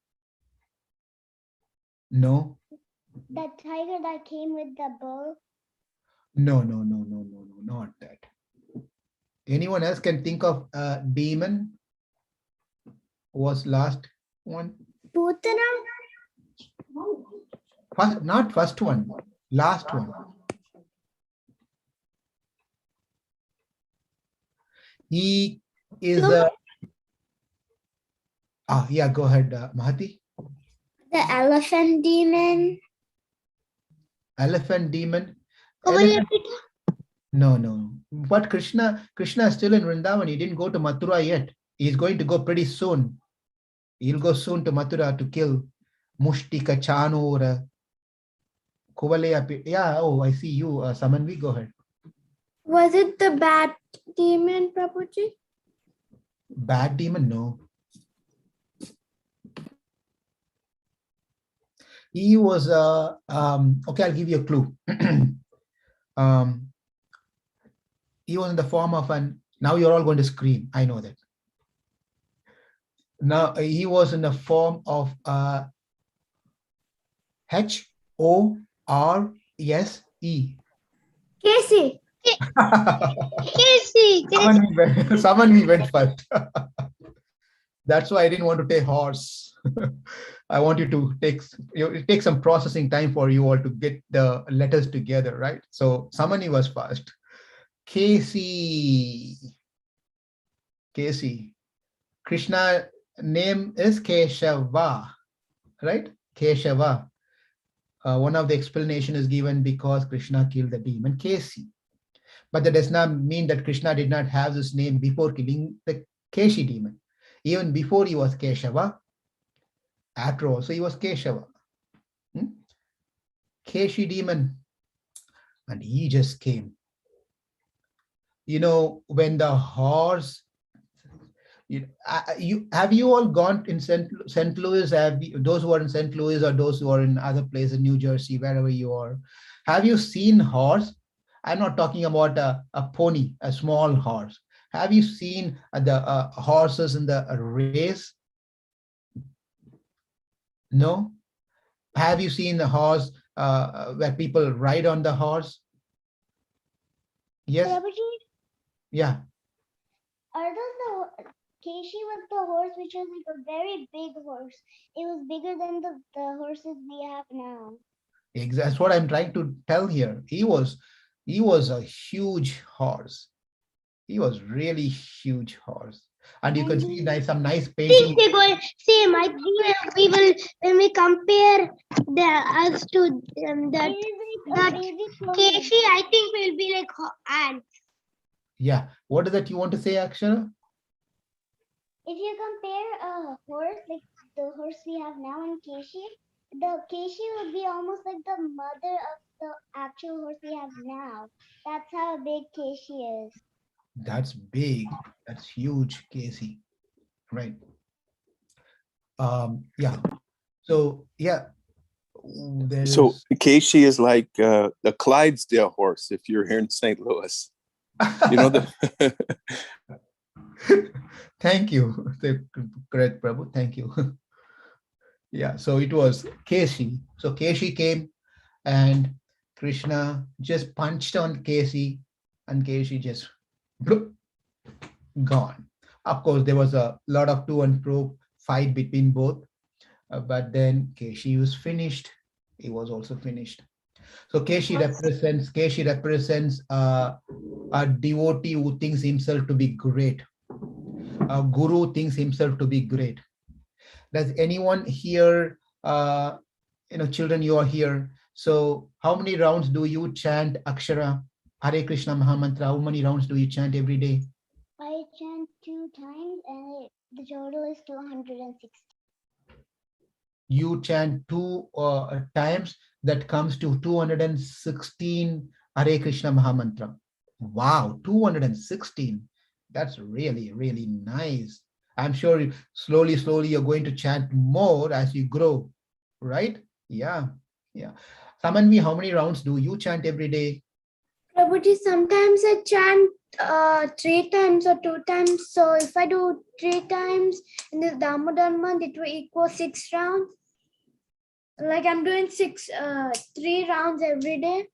No. That tiger that came with the bull? No, not that. Anyone else can think of a demon? Was last one? Putana? First, not first one, last one. He is a... yeah, go ahead, Mahati. The elephant demon? Elephant demon. Elephant... No. But Krishna is still in Vrindavan. He didn't go to Mathura yet. He's going to go pretty soon. He'll go soon to Mathura to kill Mushtika, Chanura, Kuvalaya. Yeah, oh, I see you. Samanvi, go ahead. Was it the bat demon, Prabhuji? Bad demon? No. He was, okay, I'll give you a clue. He was in the form of an, now you're all going to scream. I know that. Now he was in the form of H-O-R-S-E. Casey. Casey. Someone we went first. That's why I didn't want to take horse. I want you to take some processing time for you all to get the letters together, right? So Samani was first. Casey. Krishna name is Keshava, right? Keshava. One of the explanation is given because Krishna killed the demon Kesi. But that does not mean that Krishna did not have this name before killing the Keshi demon. Even before he was Keshava, after also he was Keshava. Keshi demon. And he just came. You know, when the horse, have you all gone in St. Louis? Those who are in St. Louis or those who are in other places, New Jersey, wherever you are, have you seen horse? I'm not talking about a pony, a small horse. Have you seen the horses in the race? No? Have you seen the horse where people ride on the horse? Yes? Yeah. Are those the Keshi was the horse which was like a very big horse. It was bigger than the horses we have now. Exactly. That's what I'm trying to tell here. He was a huge horse. He was really huge horse. And you can see some nice painting. Same. I think we will, when we compare us to that Casey, I think will be like ants. Yeah. What is that you want to say, Akshara? If you compare a horse, like the horse we have now and Keshi, the Keshi would be almost like the mother of the actual horse we have now. That's how big Keshi is. That's big. That's huge, Casey. Right. Yeah. So yeah. So Casey is like the Clydesdale horse if you're here in St. Louis. You know the Thank you. Correct, Prabhu. Thank you. Yeah, so it was Casey. So Casey came and Krishna just punched on Casey and Casey just gone. Of course, there was a lot of to and fro fight between both, but then Casey was finished. He was also finished. So Casey represents a devotee who thinks himself to be great. A guru thinks himself to be great. Does anyone here, children, you are here. So how many rounds do you chant Akshara, Hare Krishna Mahamantra? How many rounds do you chant every day? I chant 2 times and the total is 260. You chant 2 times, that comes to 216 Hare Krishna Mahamantra. Wow, 216. That's really, really nice. I'm sure slowly, slowly you're going to chant more as you grow, right? Yeah, yeah. Samanvi, how many rounds do you chant every day? Prabhuji, sometimes I chant 3 times or 2 times. So if I do 3 times in this Damodar month, it will equal 6 rounds. Like I'm doing 3 rounds every day.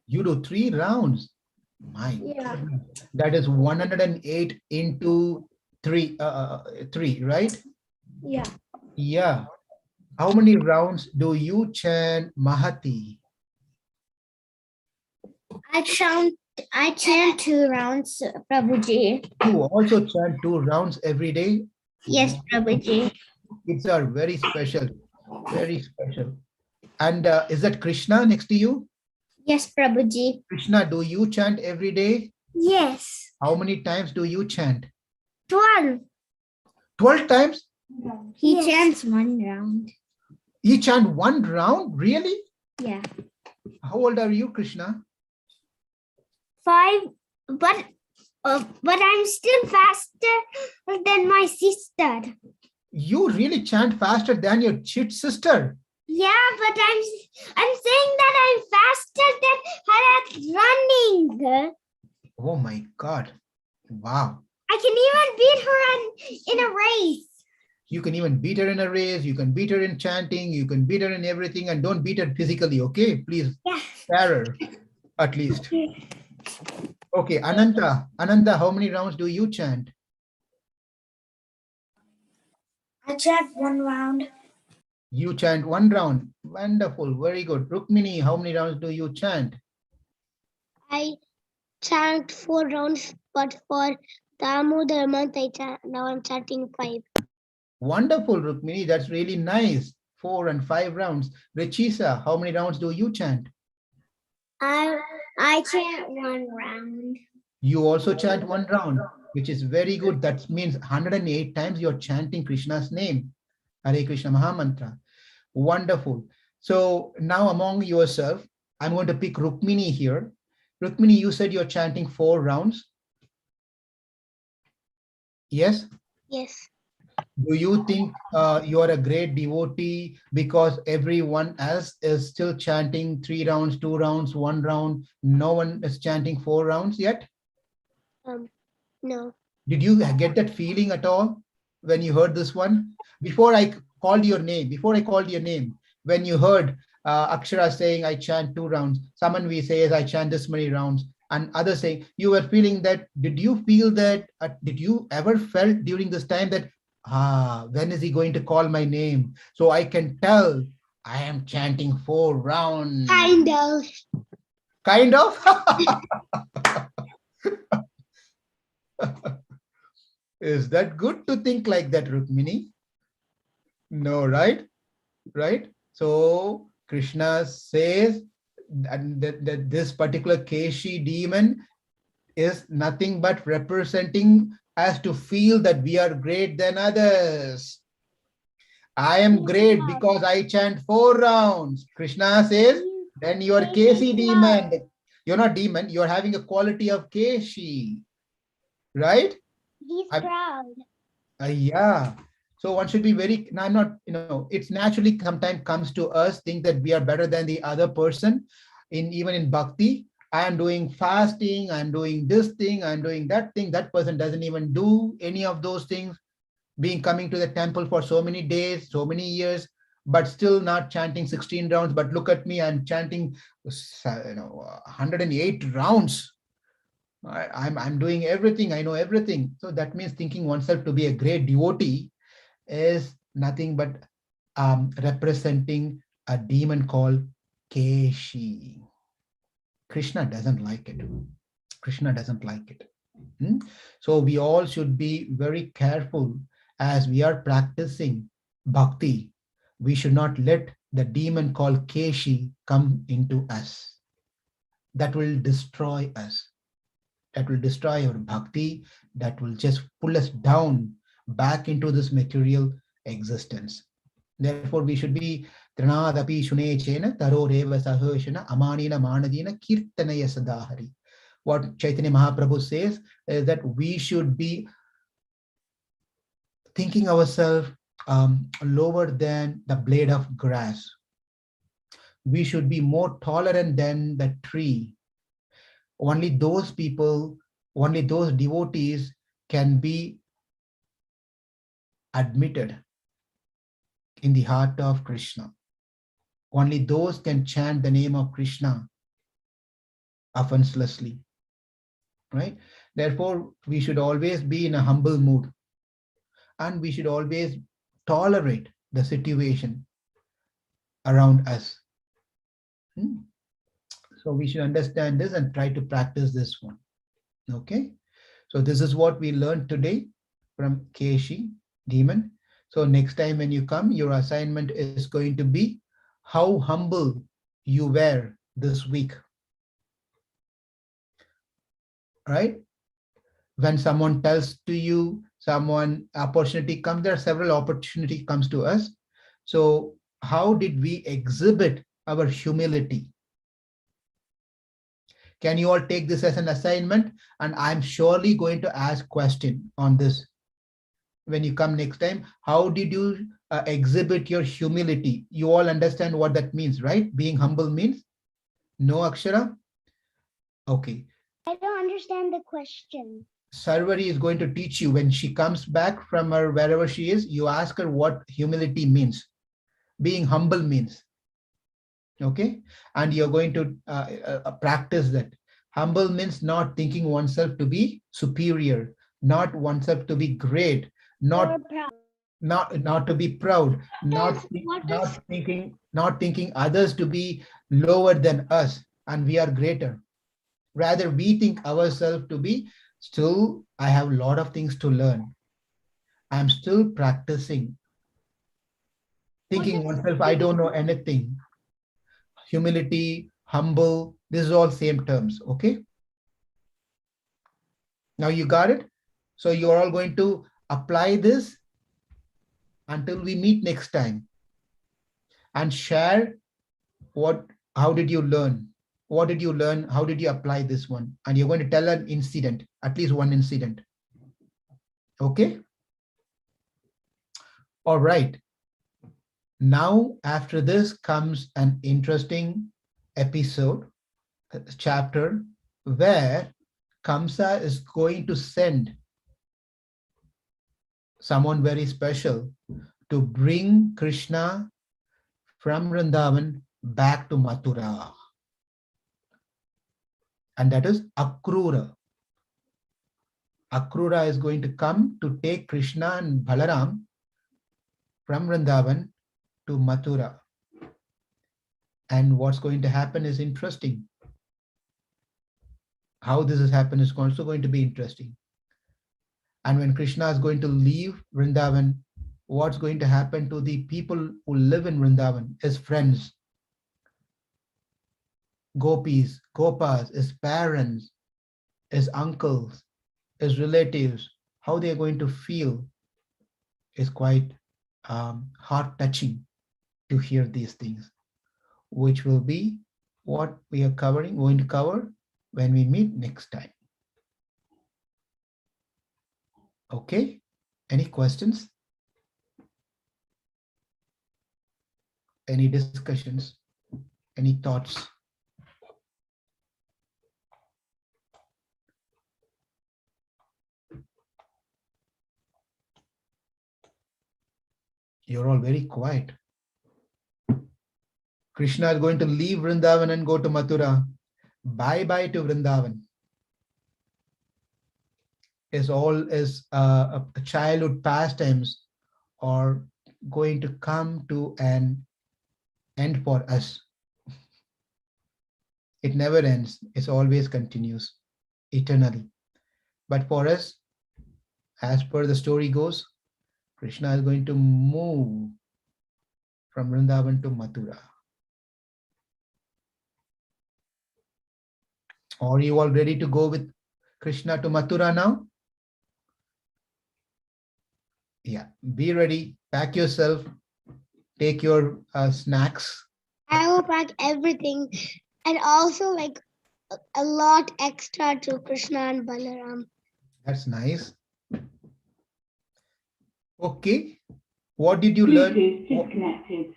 You do 3 rounds. My goodness. That is 108 into 3, 3, right? Yeah. Yeah. How many rounds do you chant Mahati? I chant 2 rounds, Prabhuji. You also chant 2 rounds every day? Yes, Prabhuji. Kids are very special, very special. And is that Krishna next to you? Yes, Prabhuji. Krishna, do you chant every day? Yes. How many times do you chant? 12. 12 times? He chants 1 round. You chant 1 round? Really? Yeah. How old are you, Krishna? 5, but I'm still faster than my sister. You really chant faster than your chit sister. Yeah, but I'm saying that I'm faster than her at running. Oh my God. Wow. I can even beat her in a race. You can even beat her in a race. You can beat her in chanting. You can beat her in everything, and don't beat her physically. Okay, please. Yeah. Spare her, at least. Okay, Ananta, how many rounds do you chant? I chant 1 round. You chant 1 round. Wonderful, very good. Rukmini, how many rounds do you chant? I chant 4 rounds, but for Damodar month, now I'm chanting 5. Wonderful, Rukmini. That's really nice. 4 and 5 rounds. Rechisa, how many rounds do you chant? I chant 1 round. You also chant 1 round, which is very good. That means 108 times you're chanting Krishna's name. Hare Krishna Mahamantra. Wonderful. So now among yourself, I'm going to pick Rukmini here. Rukmini, you said you're chanting 4 rounds. Yes? Yes. Do you think you're a great devotee because everyone else is still chanting 3 rounds, 2 rounds, 1 round? No one is chanting 4 rounds yet? No. Did you get that feeling at all when you heard this one? Before I called your name, when you heard Akshara saying, I chant 2 rounds, Samanvi says, I chant this many rounds, and others saying, you were feeling that, did you feel that, did you ever felt during this time that, when is he going to call my name? So I can tell I am chanting 4 rounds. Kind of. Kind of? Is that good to think like that, Rukmini? No, right? Right? So Krishna says that this particular Keshi demon is nothing but representing us to feel that we are great than others. I am great because I chant 4 rounds. Krishna says, then you are Keshi demon. You're not demon, you're having a quality of Keshi. Right? He's proud. Yeah. So one should be very, I'm not, it's naturally sometimes comes to us, think that we are better than the other person. Even in bhakti, I am doing fasting, I'm doing this thing, I'm doing that thing. That person doesn't even do any of those things, coming to the temple for so many days, so many years, but still not chanting 16 rounds. But look at me, I'm chanting 108 rounds. I'm doing everything, I know everything. So that means thinking oneself to be a great devotee is nothing but representing a demon called Keshi. Krishna doesn't like it. Krishna doesn't like it. So we all should be very careful as we are practicing bhakti, we should not let the demon called Keshi come into us. That will destroy us. That will destroy our bhakti. That will just pull us down back into this material existence. Therefore, we should be Tranadapi Shunechena Taroreva Sahoshana Amanina Manadina Kirtanaya Sadahari. What Chaitanya Mahaprabhu says is that we should be thinking ourselves lower than the blade of grass. We should be more tolerant than the tree. Only those people, only those devotees can be admitted in the heart of Krishna. Only those can chant the name of Krishna offenselessly, right? Therefore, we should always be in a humble mood, and we should always tolerate the situation around us. So we should understand this and try to practice this one. Okay, so this is what we learned today from Keshi, demon. So next time when you come, your assignment is going to be how humble you were this week. Right? When someone tells to you, someone opportunity comes, there are several opportunity comes to us. So how did we exhibit our humility? Can you all take this as an assignment? And I'm surely going to ask question on this. When you come next time, how did you exhibit your humility? You all understand what that means, right? Being humble means? No, Akshara? Okay. I don't understand the question. Sarvari is going to teach you when she comes back from her wherever she is. You ask her what humility means. Being humble means. Okay, and you're going to practice that. Humble means not thinking oneself to be superior, not oneself to be great, not to be proud, not thinking others to be lower than us and we are greater. Rather, we think ourselves to be still, I have a lot of things to learn. I'm still practicing. Thinking oneself, I don't know anything. Humility, humble, this is all same terms, okay? Now you got it? So you're all going to apply this until we meet next time and share how did you learn? What did you learn? How did you apply this one? And you're going to tell an incident, at least one incident. Okay? All right. Now, after this comes an interesting episode, chapter, where Kamsa is going to send someone very special to bring Krishna from Vrindavan back to Mathura. And that is Akrura. Akrura is going to come to take Krishna and Balaram from Vrindavan to Mathura. And what's going to happen is interesting. How this has happened is also going to be interesting. And when Krishna is going to leave Vrindavan, what's going to happen to the people who live in Vrindavan, his friends, gopis, gopas, his parents, his uncles, his relatives, how they're going to feel is quite heart-touching to hear these things, which will be what we are going to cover when we meet next time. Okay, any questions? Any discussions? Any thoughts? You're all very quiet. Krishna is going to leave Vrindavan and go to Mathura. Bye-bye to Vrindavan. Is a childhood pastimes are going to come to an end for us. It never ends. It always continues eternally. But for us, as per the story goes, Krishna is going to move from Vrindavan to Mathura. Are you all ready to go with Krishna to Mathura now? Yeah, be ready. Pack yourself. Take your snacks. I will pack everything and also like a lot extra to Krishna and Balaram. That's nice. Okay. What did you learn? Disconnected.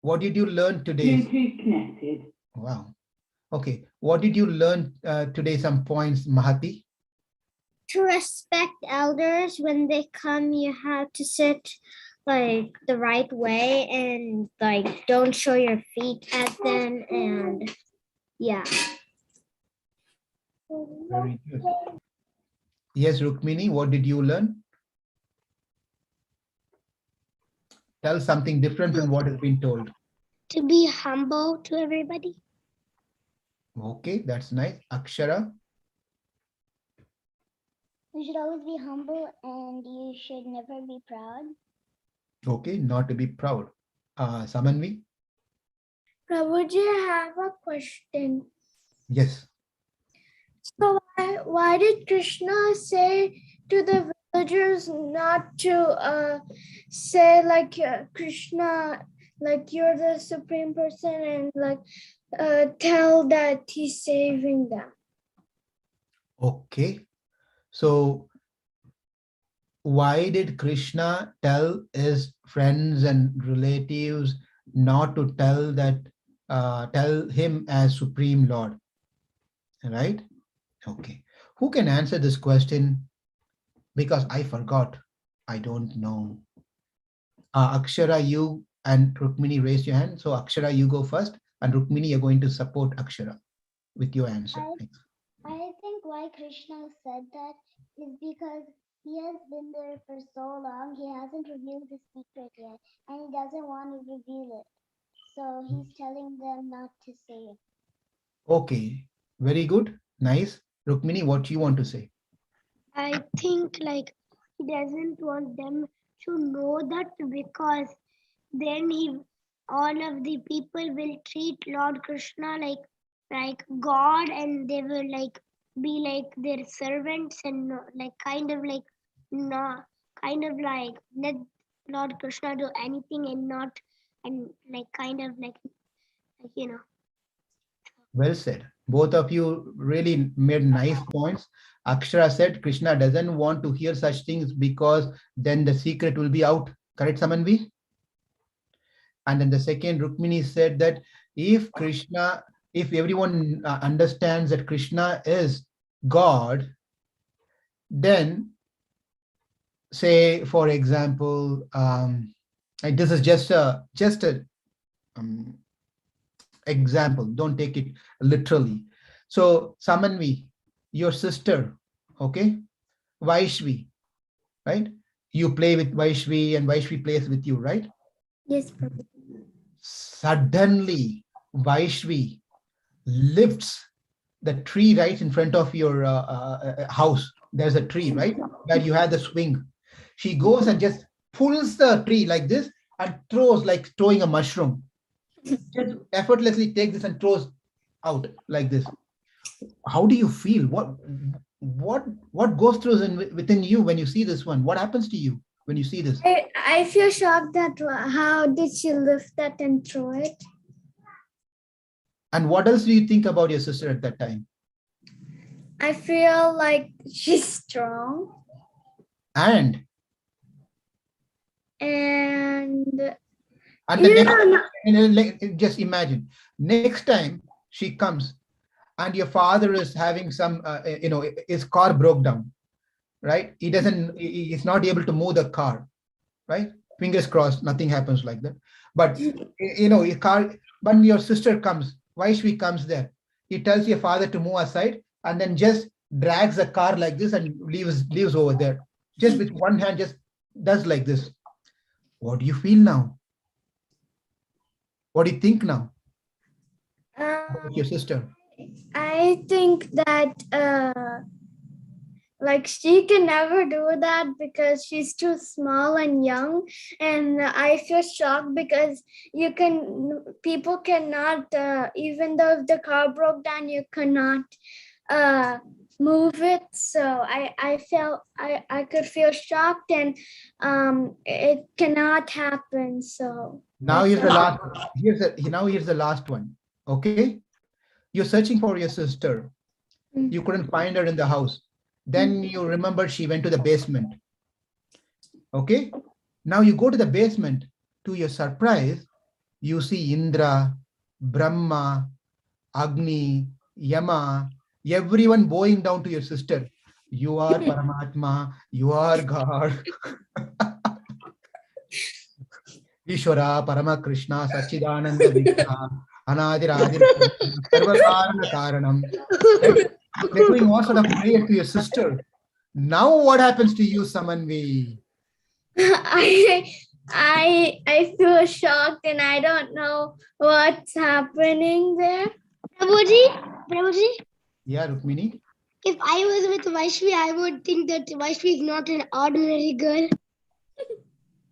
What did you learn today? Bluetooth connected. Wow. Okay. What did you learn today? Some points, Mahati? To respect elders when they come, you have to sit like the right way and like don't show your feet at them, and yeah. Very good. Yes, Rukmini, what did you learn? Tell something different from what has been told. To be humble to everybody. Okay, that's nice. Akshara? You should always be humble and you should never be proud. Okay, not to be proud. Samanvi? Prabhuji, I have a question. Yes. So why did Krishna say to the villagers not to say like Krishna, like you're the supreme person, and like tell that he's saving them? Okay. So why did Krishna tell his friends and relatives not to tell him as Supreme Lord? Right? Okay. Who can answer this question? Because I forgot. I don't know. Akshara, you and Rukmini raised your hand. So Akshara, you go first. And Rukmini, you're going to support Akshara with your answer. I think why Krishna said that is because he has been there for so long, he hasn't revealed the secret yet, and he doesn't want to reveal it. So he's telling them not to say it. Okay, very good. Nice. Rukmini, what you want to say? I think like he doesn't want them to know that, because then all of the people will treat Lord Krishna like God, and they will like be like their servants, and like kind of like let Lord Krishna do anything and not, and like kind of like you know. Well said. Both of you really made nice points. Akshara said Krishna doesn't want to hear such things because then the secret will be out. Correct, Samanvi? And then the second, Rukmini said that if everyone understands that Krishna is God, then say, for example, like this is just a example. Don't take it literally. So Samanvi, your sister, okay, Vaishvi, right? You play with Vaishvi and Vaishvi plays with you, right? Yes. Suddenly, Vaishvi lifts the tree right in front of your house. There's a tree, right? Where you have the swing. She goes and just pulls the tree like this and throws, like throwing a mushroom. Just effortlessly takes this and throws out like this. How do you feel? What goes through within you when you see this one? What happens to you when you see this? I feel shocked that how did she lift that and throw it? And what else do you think about your sister at that time? I feel like she's strong. And just imagine, next time she comes and your father is having some, his car broke down, right? He's not able to move the car, right? Fingers crossed, nothing happens like that. But, your car, when your sister comes, Vaishvi comes there, he tells your father to move aside and then just drags the car like this and leaves over there. Just with one hand, just does like this. What do you feel now? What do you think now about your sister? I think that like she can never do that because she's too small and young. And I feel shocked because people cannot, even though if the car broke down, you cannot move it. So I could feel shocked, and it cannot happen. So Now here's the last. Here's the last one. Okay, you're searching for your sister. You couldn't find her in the house. Then you remember she went to the basement. Okay, now you go to the basement. To your surprise, you see Indra, Brahma, Agni, Yama, everyone bowing down to your sister. You are Paramatma, you are God. Ishvara, Parama Krishna, Sachidananda Vigna, Anadiradir, Sarvakarana Karanam. Right? They're doing all sort of prayer to your sister. Now what happens to you, Samanvi? I feel shocked and I don't know what's happening there. Prabhuji, Yeah, Rukmini. if I was with Vaishvi, I would think that Vaishvi is not an ordinary girl.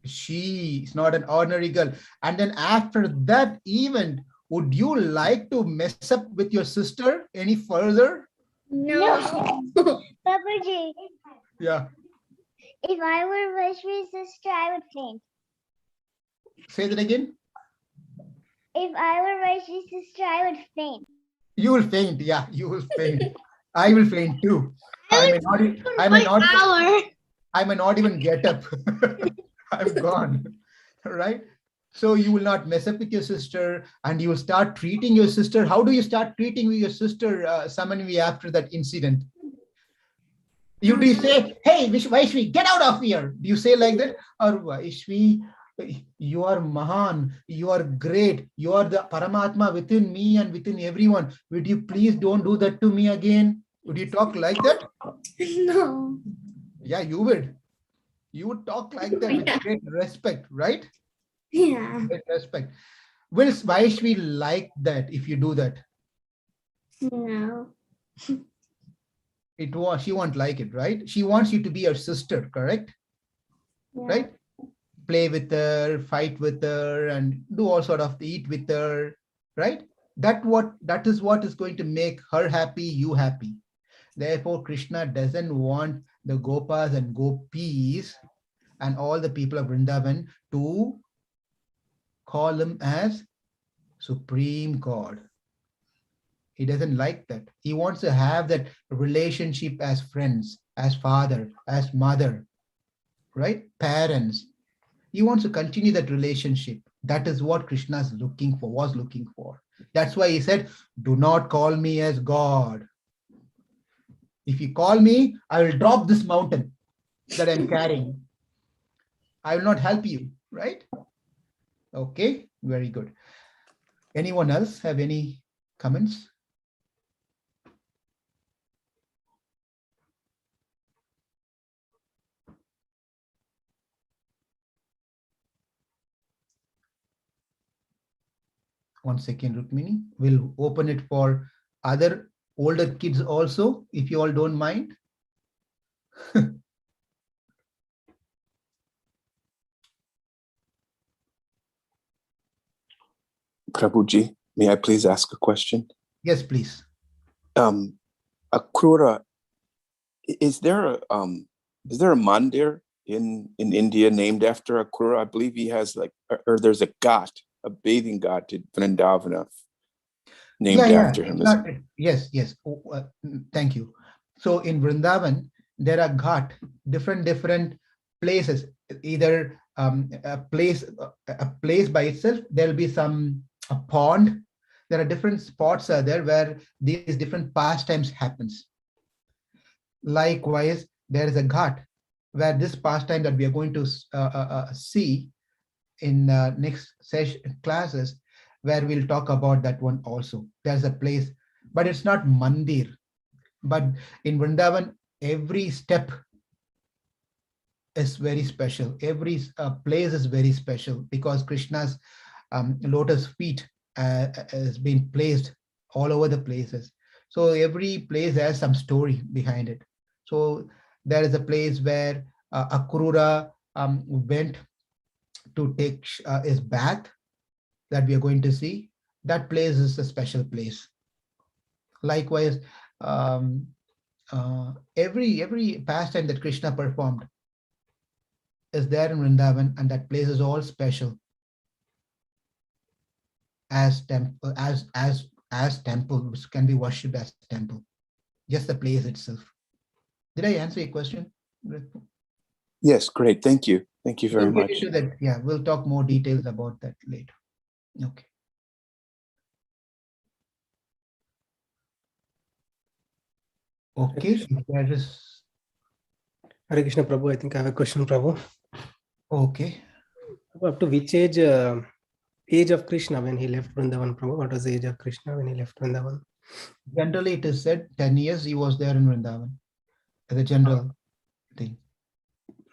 She is not an ordinary girl. And then after that event, would you like to mess up with your sister any further? No. Babaji, Yeah. if I were Vaishvi's sister, I would faint. Say that again. If I were Vaishvi's sister, I would faint. You will faint. Yeah, you will faint. I will faint too. I may not even get up. I'm gone. Right? So you will not mess up with your sister and you will start treating your sister. How do you start treating your sister, Samanvi, after that incident? Do you say, hey, Vaishvi, get out of here? Do you say like that? Or Vaishvi, you are Mahan, you are great, you are the Paramatma within me and within everyone. Would you please don't do that to me again? Would you talk like that? No. Yeah, you would. You would talk like that with great respect, right? Yeah. Great respect. Will Vaishvi like that if you do that? No. She won't like it, right? She wants you to be her sister, correct? Yeah. Right? Play with her, fight with her, and do all sort of eat with her, right? That is what is going to make her happy, you happy. Therefore, Krishna doesn't want the Gopas and Gopis and all the people of Vrindavan to call him as Supreme God. He doesn't like that. He wants to have that relationship as friends, as father, as mother, right? Parents. He wants to continue that relationship. That is what Krishna was looking for. That's why he said, do not call me as God. If you call me, I will drop this mountain that I'm carrying. I will not help you, right? Okay, very good. Anyone else have any comments? One second, Rukmini. We'll open it for other older kids also, if you all don't mind. Prabhuji, may I please ask a question? Yes, please. Akrura, is there a mandir in India named after Akrura? I believe he has or there's a ghat, a bathing ghat in Vrindavana named after him. Yes. Thank you. So in Vrindavan, there are ghat, different places. Either a place by itself, there'll be a pond. There are different spots there where these different pastimes happens. Likewise, there is a ghat where this pastime that we are going to see in next session classes, where we'll talk about that one also. There's a place, but it's not mandir. But in Vrindavan, every step is very special. Every place is very special because Krishna's lotus feet has been placed all over the places. So every place has some story behind it. So There is a place where Akrura went to take his bath that we are going to see. That place is a special place. Likewise, every pastime that Krishna performed is there in Vrindavan, and that place is all special as temple, as temple, which can be worshipped as temple. Just the place itself. Did I answer your question? Yes, great. Thank you. Thank you very We'll get much. into that. Yeah, we'll talk more details about that later. Okay. Okay, if there is. Hare Krishna Prabhu, I think I have a question, Prabhu. Okay. Up to which age of Krishna when he left Vrindavan, Prabhu? What was the age of Krishna when he left Vrindavan? Generally, it is said 10 years he was there in Vrindavan as a general thing.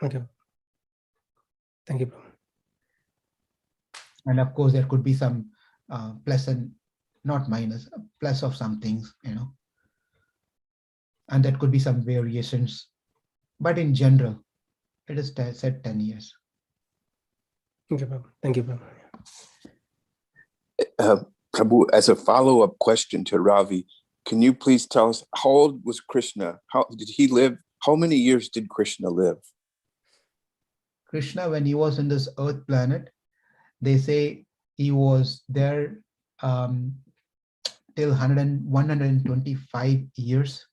Okay. Thank you, Prabhu. And of course, there could be some plus and not minus, plus of some things, and that could be some variations. But in general, it is said 10 years. Okay, Prabhu. Thank you, Prabhu. Prabhu, as a follow-up question to Ravi, can you please tell us how old was Krishna? How did he live? How many years did Krishna live? Krishna, when he was in this earth planet, they say he was there till 125 years,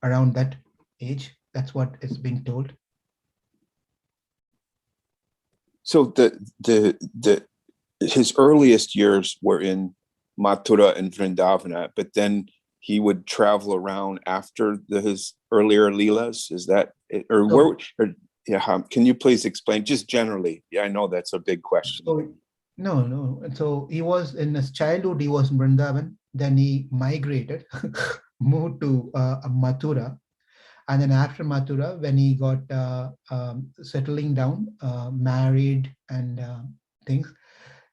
around that age. That's what is being told. So his earliest years were in Mathura and Vrindavana, but then he would travel around after his earlier leelas. Is that it? Or So- where? Or, yeah, can you please explain just generally? Yeah, I know that's a big question. So, no. So he was in his childhood, he was in Vrindavan. Then he migrated, moved to Mathura. And then after Mathura, when he got settling down, married and things,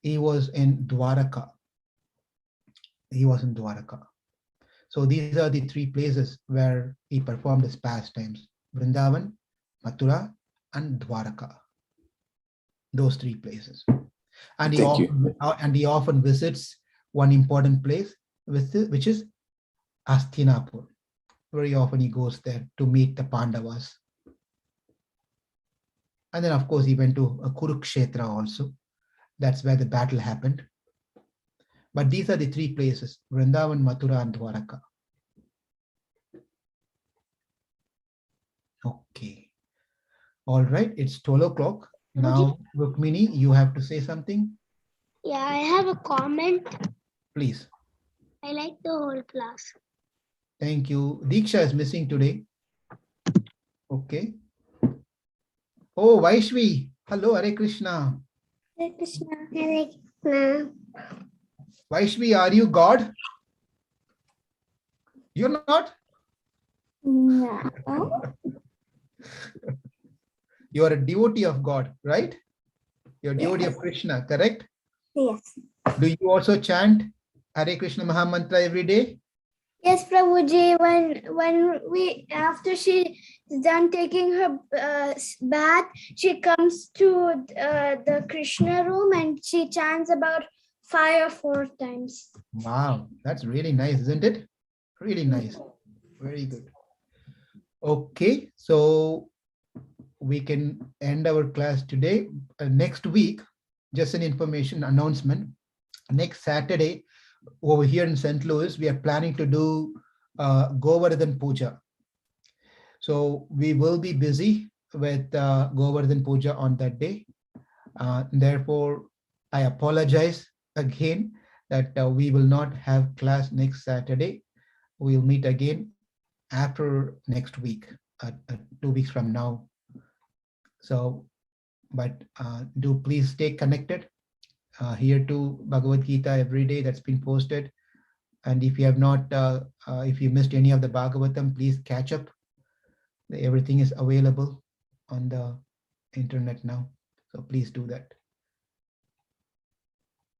he was in Dwaraka. So these are the three places where he performed his pastimes: Vrindavan, Mathura, and Dwaraka. Those three places. And he Thank you. often visits one important place, which is Hastinapur. Very often he goes there to meet the Pandavas. And then, of course, he went to Kurukshetra also. That's where the battle happened. But these are the three places: Vrindavan, Mathura, and Dwaraka. Okay. All right. It's 12 o'clock. Now, Rukmini, you have to say something. Yeah, I have a comment. Please. I like the whole class. Thank you. Diksha is missing today. Okay. Oh, Vaishvi. Hello, Hare Krishna. Hare Krishna. Hare Krishna. Vaishvi, are you God? You're not? No. You are a devotee of God, right? You're a devotee of Krishna, correct? Yes. Do you also chant Hare Krishna Mahamantra every day? Yes, Prabhuji. When we after she is done taking her bath, she comes to the Krishna room and she chants about 5 or 4 times. Wow, that's really nice, isn't it? Really nice. Very good. Okay, so we can end our class today. Next week, just an information announcement. Next Saturday, over here in St. Louis, we are planning to do Govardhan Puja. So we will be busy with Govardhan Puja on that day. Therefore, I apologize again that we will not have class next Saturday. We'll meet again after next week, 2 weeks from now. So, but do please stay connected here to Bhagavad Gita every day that's been posted. And if you have not, if you missed any of the Bhagavatam, please catch up. Everything is available on the internet now. So please do that.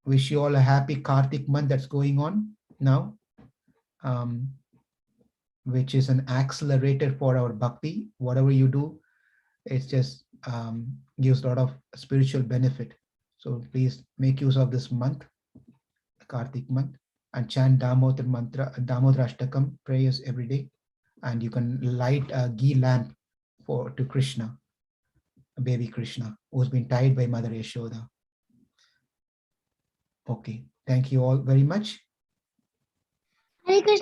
Wish you all a happy Kartik month that's going on now. which is an accelerator for our bhakti. Whatever you do, it's just gives a lot of spiritual benefit. So please make use of this month, Kartik month, and chant Damodar mantra, Damodar Ashtakam prayers every day. And you can light a ghee lamp to Krishna, baby Krishna, who's been tied by Mother Yashoda. Okay, thank you all very much.